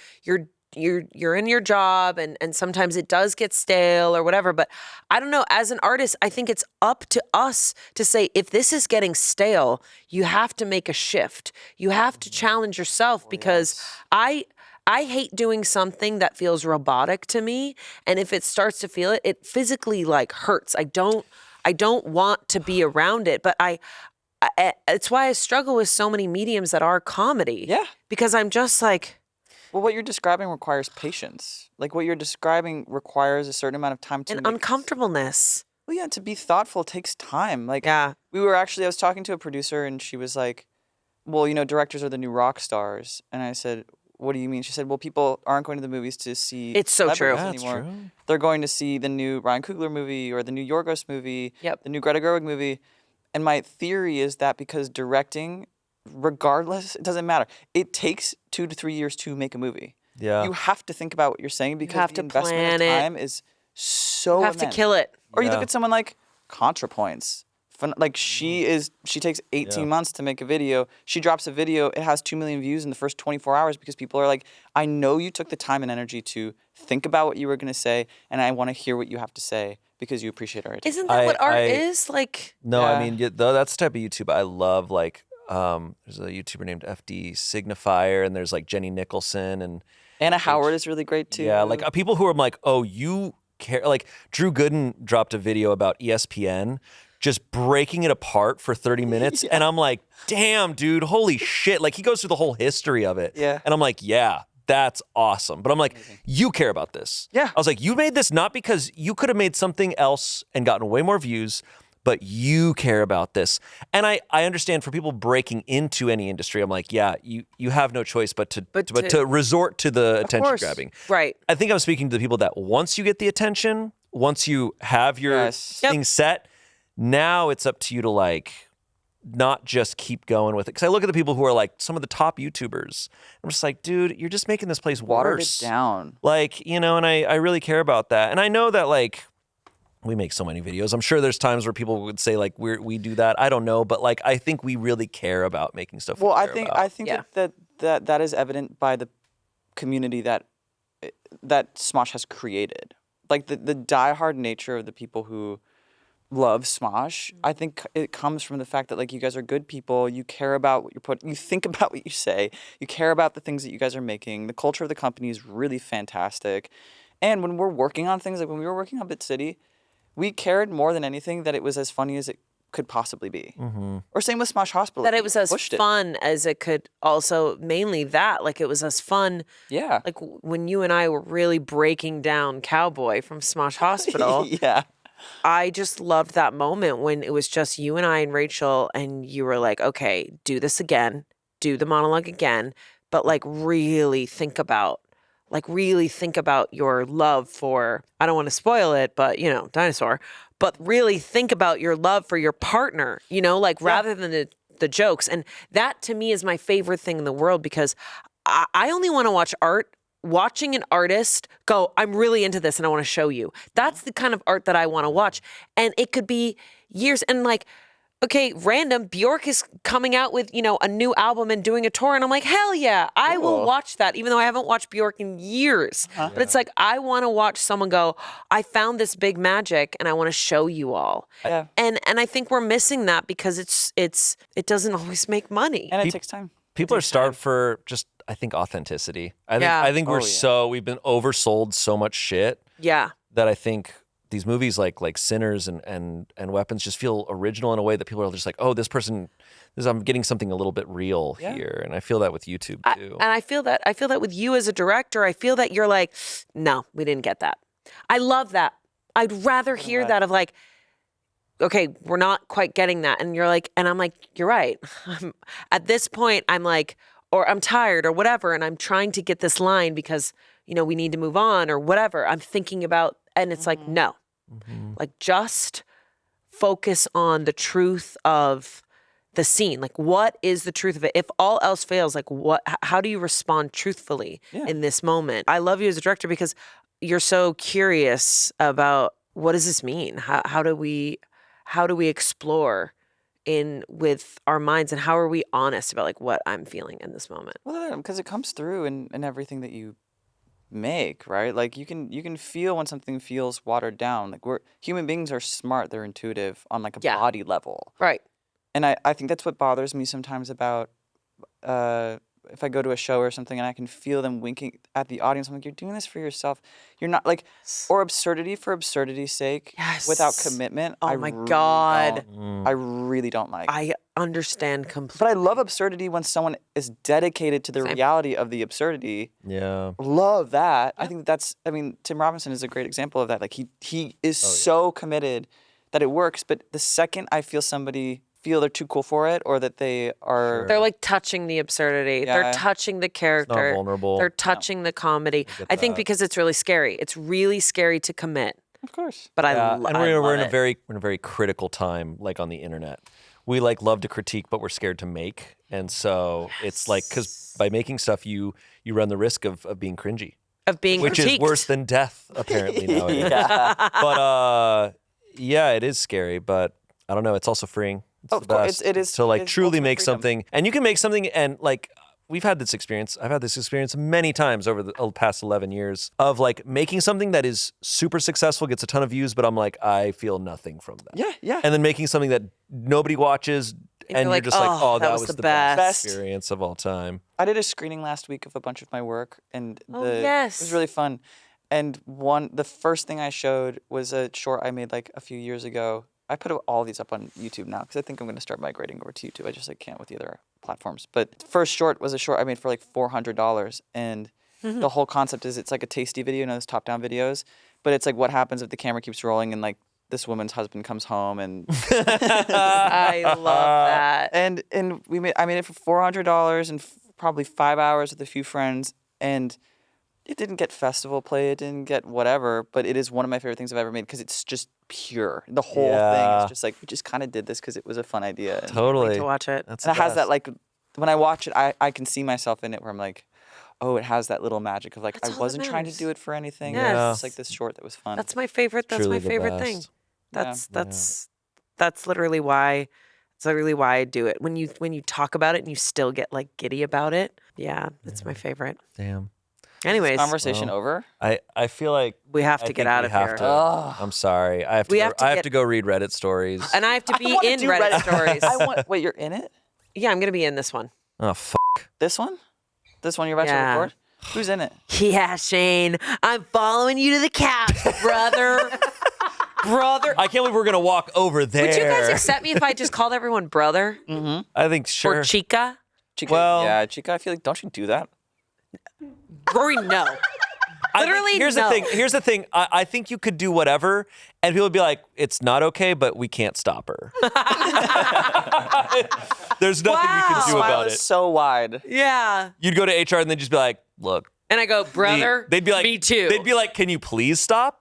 Speaker 2: in your job and sometimes it does get stale or whatever, but I don't know, as an artist, I think it's up to us to say, if this is getting stale, you have to make a shift. You have to challenge yourself because I hate doing something that feels robotic to me. And if it starts to feel it physically like hurts. I don't want to be around it, but it's why I struggle with so many mediums that are comedy. Yeah. Because I'm just like,
Speaker 1: well, what you're describing requires patience. Like, what you're describing requires a certain amount of time to...
Speaker 2: And uncomfortableness.
Speaker 1: Well, yeah, to be thoughtful takes time. Like, I was talking to a producer, and she was like, well, directors are the new rock stars. And I said, what do you mean? She said, well, people aren't going to the movies to see...
Speaker 2: It's so true.
Speaker 1: Anymore. That's true. They're going to see the new Ryan Coogler movie or the new Yorgos movie, the new Greta Gerwig movie. And my theory is that because directing... regardless, it doesn't matter. It takes 2 to 3 years to make a movie. Yeah. You have to think about what you're saying because the investment of time is so
Speaker 2: You have to kill it.
Speaker 1: Or you look at someone like ContraPoints. Like she takes 18 months to make a video. She drops a video, it has 2 million views in the first 24 hours because people are like, I know you took the time and energy to think about what you were going to say and I want to hear what you have to say because you appreciate our attention.
Speaker 2: Isn't that what art is? Like
Speaker 3: I mean, that's the type of YouTube I love. Like, there's a YouTuber named FD Signifier, and there's like Jenny Nicholson and
Speaker 1: Anna Howard is really great too.
Speaker 3: Yeah, like people who are like, oh, you care. Like Drew Gooden dropped a video about ESPN, just breaking it apart for 30 minutes, and I'm like, damn, dude, holy shit! Like he goes through the whole history of it. Yeah, and I'm like, yeah. That's awesome. But I'm like, you care about this. Yeah. I was like, you made this not because you could have made something else and gotten way more views, but you care about this. And I understand for people breaking into any industry, I'm like, yeah, you have no choice but to resort to the attention grabbing.
Speaker 2: Right.
Speaker 3: I think I'm speaking to the people that once you get the attention, once you have your thing set, now it's up to you to like not just keep going with it. Because I look at the people who are like some of the top YouTubers. I'm just like, dude, you're just making this place
Speaker 1: Watered
Speaker 3: worse.
Speaker 1: it down.
Speaker 3: Like, you know, and I really care about that. And I know that, like, we make so many videos. I'm sure there's times where people would say, like, we do that. I don't know. But, like, I think we really care about making stuff we
Speaker 1: Well,
Speaker 3: care about.
Speaker 1: I think that is evident by the community that Smosh has created. Like, the diehard nature of the people who love Smosh, I think it comes from the fact that, like, you guys are good people. You care about what you're putting. You think about what you say. You care about the things that you guys are making. The culture of the company is really fantastic. And when we're working on things, like when we were working on Bit City, we cared more than anything that it was as funny as it could possibly be. Or same with Smosh Hospital.
Speaker 2: That it was as fun as it could. Also, mainly that, like, it was as fun.
Speaker 1: Yeah.
Speaker 2: Like when you and I were really breaking down Cowboy from Smosh Hospital.
Speaker 1: Yeah.
Speaker 2: I just loved that moment when it was just you and I and Rachel, and you were like, okay, do this again, do the monologue again, but like really think about your love for, I don't want to spoil it, but you know, dinosaur, but really think about your love for your partner, you know, like rather than the jokes. And that to me is my favorite thing in the world, because I only want to watch art. Watching an artist go, I'm really into this and I want to show you. That's the kind of art that I want to watch. And it could be years. And like, okay, random, Bjork is coming out with, you know, a new album and doing a tour. And I'm like, hell yeah, I will watch that, even though I haven't watched Bjork in years. But it's like, I want to watch someone go, I found this big magic and I want to show you all.
Speaker 1: Yeah.
Speaker 2: And I think we're missing that because it doesn't always make money.
Speaker 1: And it takes time.
Speaker 3: People are starved for just, I think, authenticity. I think we've been oversold so much shit.
Speaker 2: Yeah.
Speaker 3: That I think these movies like Sinners and Weapons just feel original in a way that people are just like, oh, I'm getting something a little bit real here. And I feel that with YouTube too.
Speaker 2: And I feel that with you as a director. I feel that you're like, no, we didn't get that. I love that. I'd rather hear that of like, okay, we're not quite getting that. And you're like, and I'm like, you're right. At this point, I'm like, or I'm tired or whatever. And I'm trying to get this line because, you know, we need to move on or whatever. I'm thinking about, and it's like, no, like just focus on the truth of the scene. Like, what is the truth of it? If all else fails, like how do you respond truthfully in this moment? I love you as a director because you're so curious about what does this mean? How do we explore with our minds, and how are we honest about like what I'm feeling in this moment?
Speaker 1: Well, because it comes through in everything that you make, right? Like you can feel when something feels watered down. Like human beings are smart, they're intuitive on like a body level.
Speaker 2: Right.
Speaker 1: And I think that's what bothers me sometimes about if I go to a show or something and I can feel them winking at the audience. I'm like, you're doing this for yourself. You're not like, or absurdity for absurdity's sake without commitment.
Speaker 2: Oh my God.
Speaker 1: I really don't like.
Speaker 2: I understand completely.
Speaker 1: But I love absurdity when someone is dedicated to the reality of the absurdity.
Speaker 3: Yeah.
Speaker 1: Love that. I think Tim Robinson is a great example of that. Like he is so committed that it works. But the second I feel somebody feel they're too cool for it, or that they're
Speaker 2: like touching the absurdity.
Speaker 1: Yeah.
Speaker 2: They're touching the character.
Speaker 3: It's not vulnerable.
Speaker 2: They're touching the comedy. I think because it's really scary. It's really scary to commit.
Speaker 1: Of course.
Speaker 2: But
Speaker 3: and we're in
Speaker 2: love
Speaker 3: a very critical time, like on the internet. We like love to critique, but we're scared to make. And so it's like, because by making stuff, you run the risk of being cringy.
Speaker 2: Of being
Speaker 3: which
Speaker 2: critiqued.
Speaker 3: is worse than death, apparently nowadays. But it is scary, but I don't know, it's also freeing. It's the best.
Speaker 1: It is
Speaker 3: to like truly make
Speaker 1: freedom.
Speaker 3: something, and you can make something, and like we've had this experience. I've had this experience many times over the past 11 years of like making something that is super successful, gets a ton of views, but I'm like, I feel nothing from that.
Speaker 1: Yeah.
Speaker 3: And then making something that nobody watches, and you're just like, oh, that was the best experience of all time.
Speaker 1: I did a screening last week of a bunch of my work, and it was really fun. And the first thing I showed was a short I made like a few years ago. I put all these up on YouTube now because I think I'm going to start migrating over to YouTube. I just can't with the other platforms. But first short was a short I made for like $400, and the whole concept is it's like a tasty video, you know, those top-down videos. But it's like what happens if the camera keeps rolling and like this woman's husband comes home and
Speaker 2: I love that.
Speaker 1: And I made it for $400 and probably 5 hours with a few friends, and It didn't get festival play. It didn't get whatever. But it is one of my favorite things I've ever made because it's just pure. The whole thing is just like we just kind of did this because it was a fun idea. And,
Speaker 3: Totally.
Speaker 2: To watch it.
Speaker 3: That's
Speaker 1: and it
Speaker 3: the
Speaker 1: has that
Speaker 3: best.
Speaker 1: like when I watch it, I can see myself in it where I'm like, oh, it has that little magic of like
Speaker 2: That's
Speaker 1: I
Speaker 2: all that
Speaker 1: wasn't trying to
Speaker 2: matters.
Speaker 1: do it for anything.
Speaker 2: Yes.
Speaker 1: It was just like this short that was fun.
Speaker 2: That's my favorite. That's
Speaker 3: Truly
Speaker 2: my
Speaker 3: the
Speaker 2: favorite thing.
Speaker 3: best.
Speaker 2: That's literally why. It's literally why I do it. When you talk about it and you still get like giddy about it. Yeah, that's my favorite.
Speaker 3: Damn.
Speaker 2: Anyways,
Speaker 1: Conversation over.
Speaker 3: I feel like
Speaker 2: we have
Speaker 3: I
Speaker 2: to get
Speaker 3: think
Speaker 2: out
Speaker 3: we
Speaker 2: of
Speaker 3: have
Speaker 2: here.
Speaker 3: to-
Speaker 1: Ugh.
Speaker 3: I'm sorry. I have to.
Speaker 2: We
Speaker 3: Go,
Speaker 2: have to
Speaker 3: I have
Speaker 2: get-
Speaker 3: to go read Reddit stories.
Speaker 2: And I have to be
Speaker 1: wanna
Speaker 2: in
Speaker 1: do
Speaker 2: Reddit stories.
Speaker 1: I want. Wait, you're in it?
Speaker 2: Yeah, I'm gonna be in this one.
Speaker 3: Oh fuck.
Speaker 1: This one? This one you're about
Speaker 2: Yeah.
Speaker 1: to record? Who's in it?
Speaker 2: Yeah, Shayne, I'm following you to the couch, brother. Brother.
Speaker 3: I can't believe we're gonna walk over there.
Speaker 2: Would you guys accept me if I just called everyone brother
Speaker 3: I think sure.
Speaker 2: or chica?
Speaker 1: Chica.
Speaker 3: Well-
Speaker 1: yeah, Chica. I feel like don't you do that?
Speaker 2: Rory, no.
Speaker 3: I think-
Speaker 2: Literally,
Speaker 3: here's
Speaker 2: no.
Speaker 3: the thing. Here's the thing. I think you could do whatever, and people would be like, "It's not okay, but we can't stop her." There's nothing we can do
Speaker 1: Smile
Speaker 3: about
Speaker 1: is
Speaker 3: it.
Speaker 1: so wide.
Speaker 2: Yeah.
Speaker 3: You'd go to HR and then just be like, "Look."
Speaker 2: And I go, brother.
Speaker 3: They'd be like,
Speaker 2: me too.
Speaker 3: They'd be like, "Can you please stop?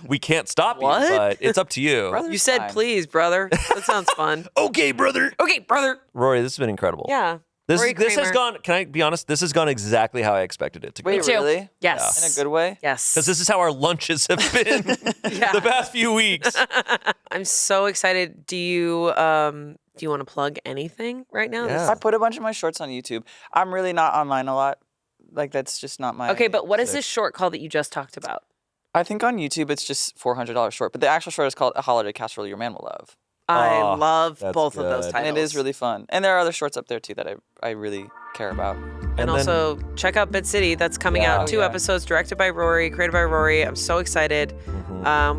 Speaker 3: We can't stop
Speaker 2: What?
Speaker 3: you, but it's up to you."
Speaker 1: Brother-
Speaker 2: You said
Speaker 1: Fine.
Speaker 2: please, brother. That sounds fun.
Speaker 3: Okay, brother.
Speaker 2: Okay, brother.
Speaker 3: Rory, this has been incredible.
Speaker 2: Yeah.
Speaker 3: This
Speaker 2: Rory
Speaker 3: this has
Speaker 2: Kramer.
Speaker 3: gone. Can I be honest? This has gone exactly how I expected it to go.
Speaker 1: Wait,
Speaker 2: too.
Speaker 1: really?
Speaker 2: Yes.
Speaker 1: In a good way?
Speaker 2: Yes.
Speaker 3: Because this is how our lunches have been
Speaker 2: Yeah.
Speaker 3: the past few weeks.
Speaker 2: I'm so excited. Do you want to plug anything right now?
Speaker 3: Yeah.
Speaker 1: I put a bunch of my shorts on YouTube. I'm really not online a lot. Like that's just not my.
Speaker 2: Okay, but what is this short called that you just talked about?
Speaker 1: I think on YouTube it's just $400 short, but the actual short is called "A Holiday Casserole Your Man Will Love,"
Speaker 2: I
Speaker 3: Oh,
Speaker 2: love
Speaker 3: that's
Speaker 2: both of those
Speaker 3: good.
Speaker 2: titles.
Speaker 1: and it is really fun. And there are other shorts up there too that I really care about.
Speaker 2: And
Speaker 3: then-
Speaker 2: also check out Bit City. That's coming
Speaker 3: Yeah.
Speaker 2: out. 2
Speaker 1: yeah.
Speaker 2: episodes, directed by Rory, created by Rory. I'm so excited.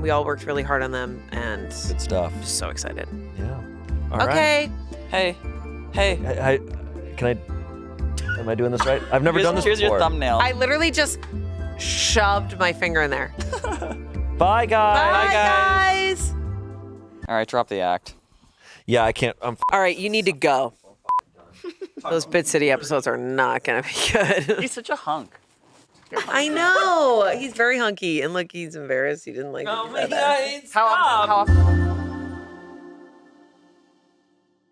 Speaker 2: We all worked really hard on them, and
Speaker 3: Good stuff.
Speaker 2: just so excited.
Speaker 3: Yeah. All right.
Speaker 2: Okay.
Speaker 1: Hey,
Speaker 3: Can I? Am I doing this right? I've never done this
Speaker 1: here's
Speaker 3: before.
Speaker 1: your thumbnail.
Speaker 2: I literally just shoved my finger in there.
Speaker 3: Bye, guys.
Speaker 2: Bye, guys.
Speaker 1: All right, drop the act.
Speaker 3: Yeah, I can't. I'm.
Speaker 2: All right, you need to go. Those Bit City episodes are not gonna be good.
Speaker 1: He's such a hunk.
Speaker 2: I know. He's very hunky, and look, he's embarrassed. He didn't like.
Speaker 3: Oh
Speaker 2: that.
Speaker 1: How often?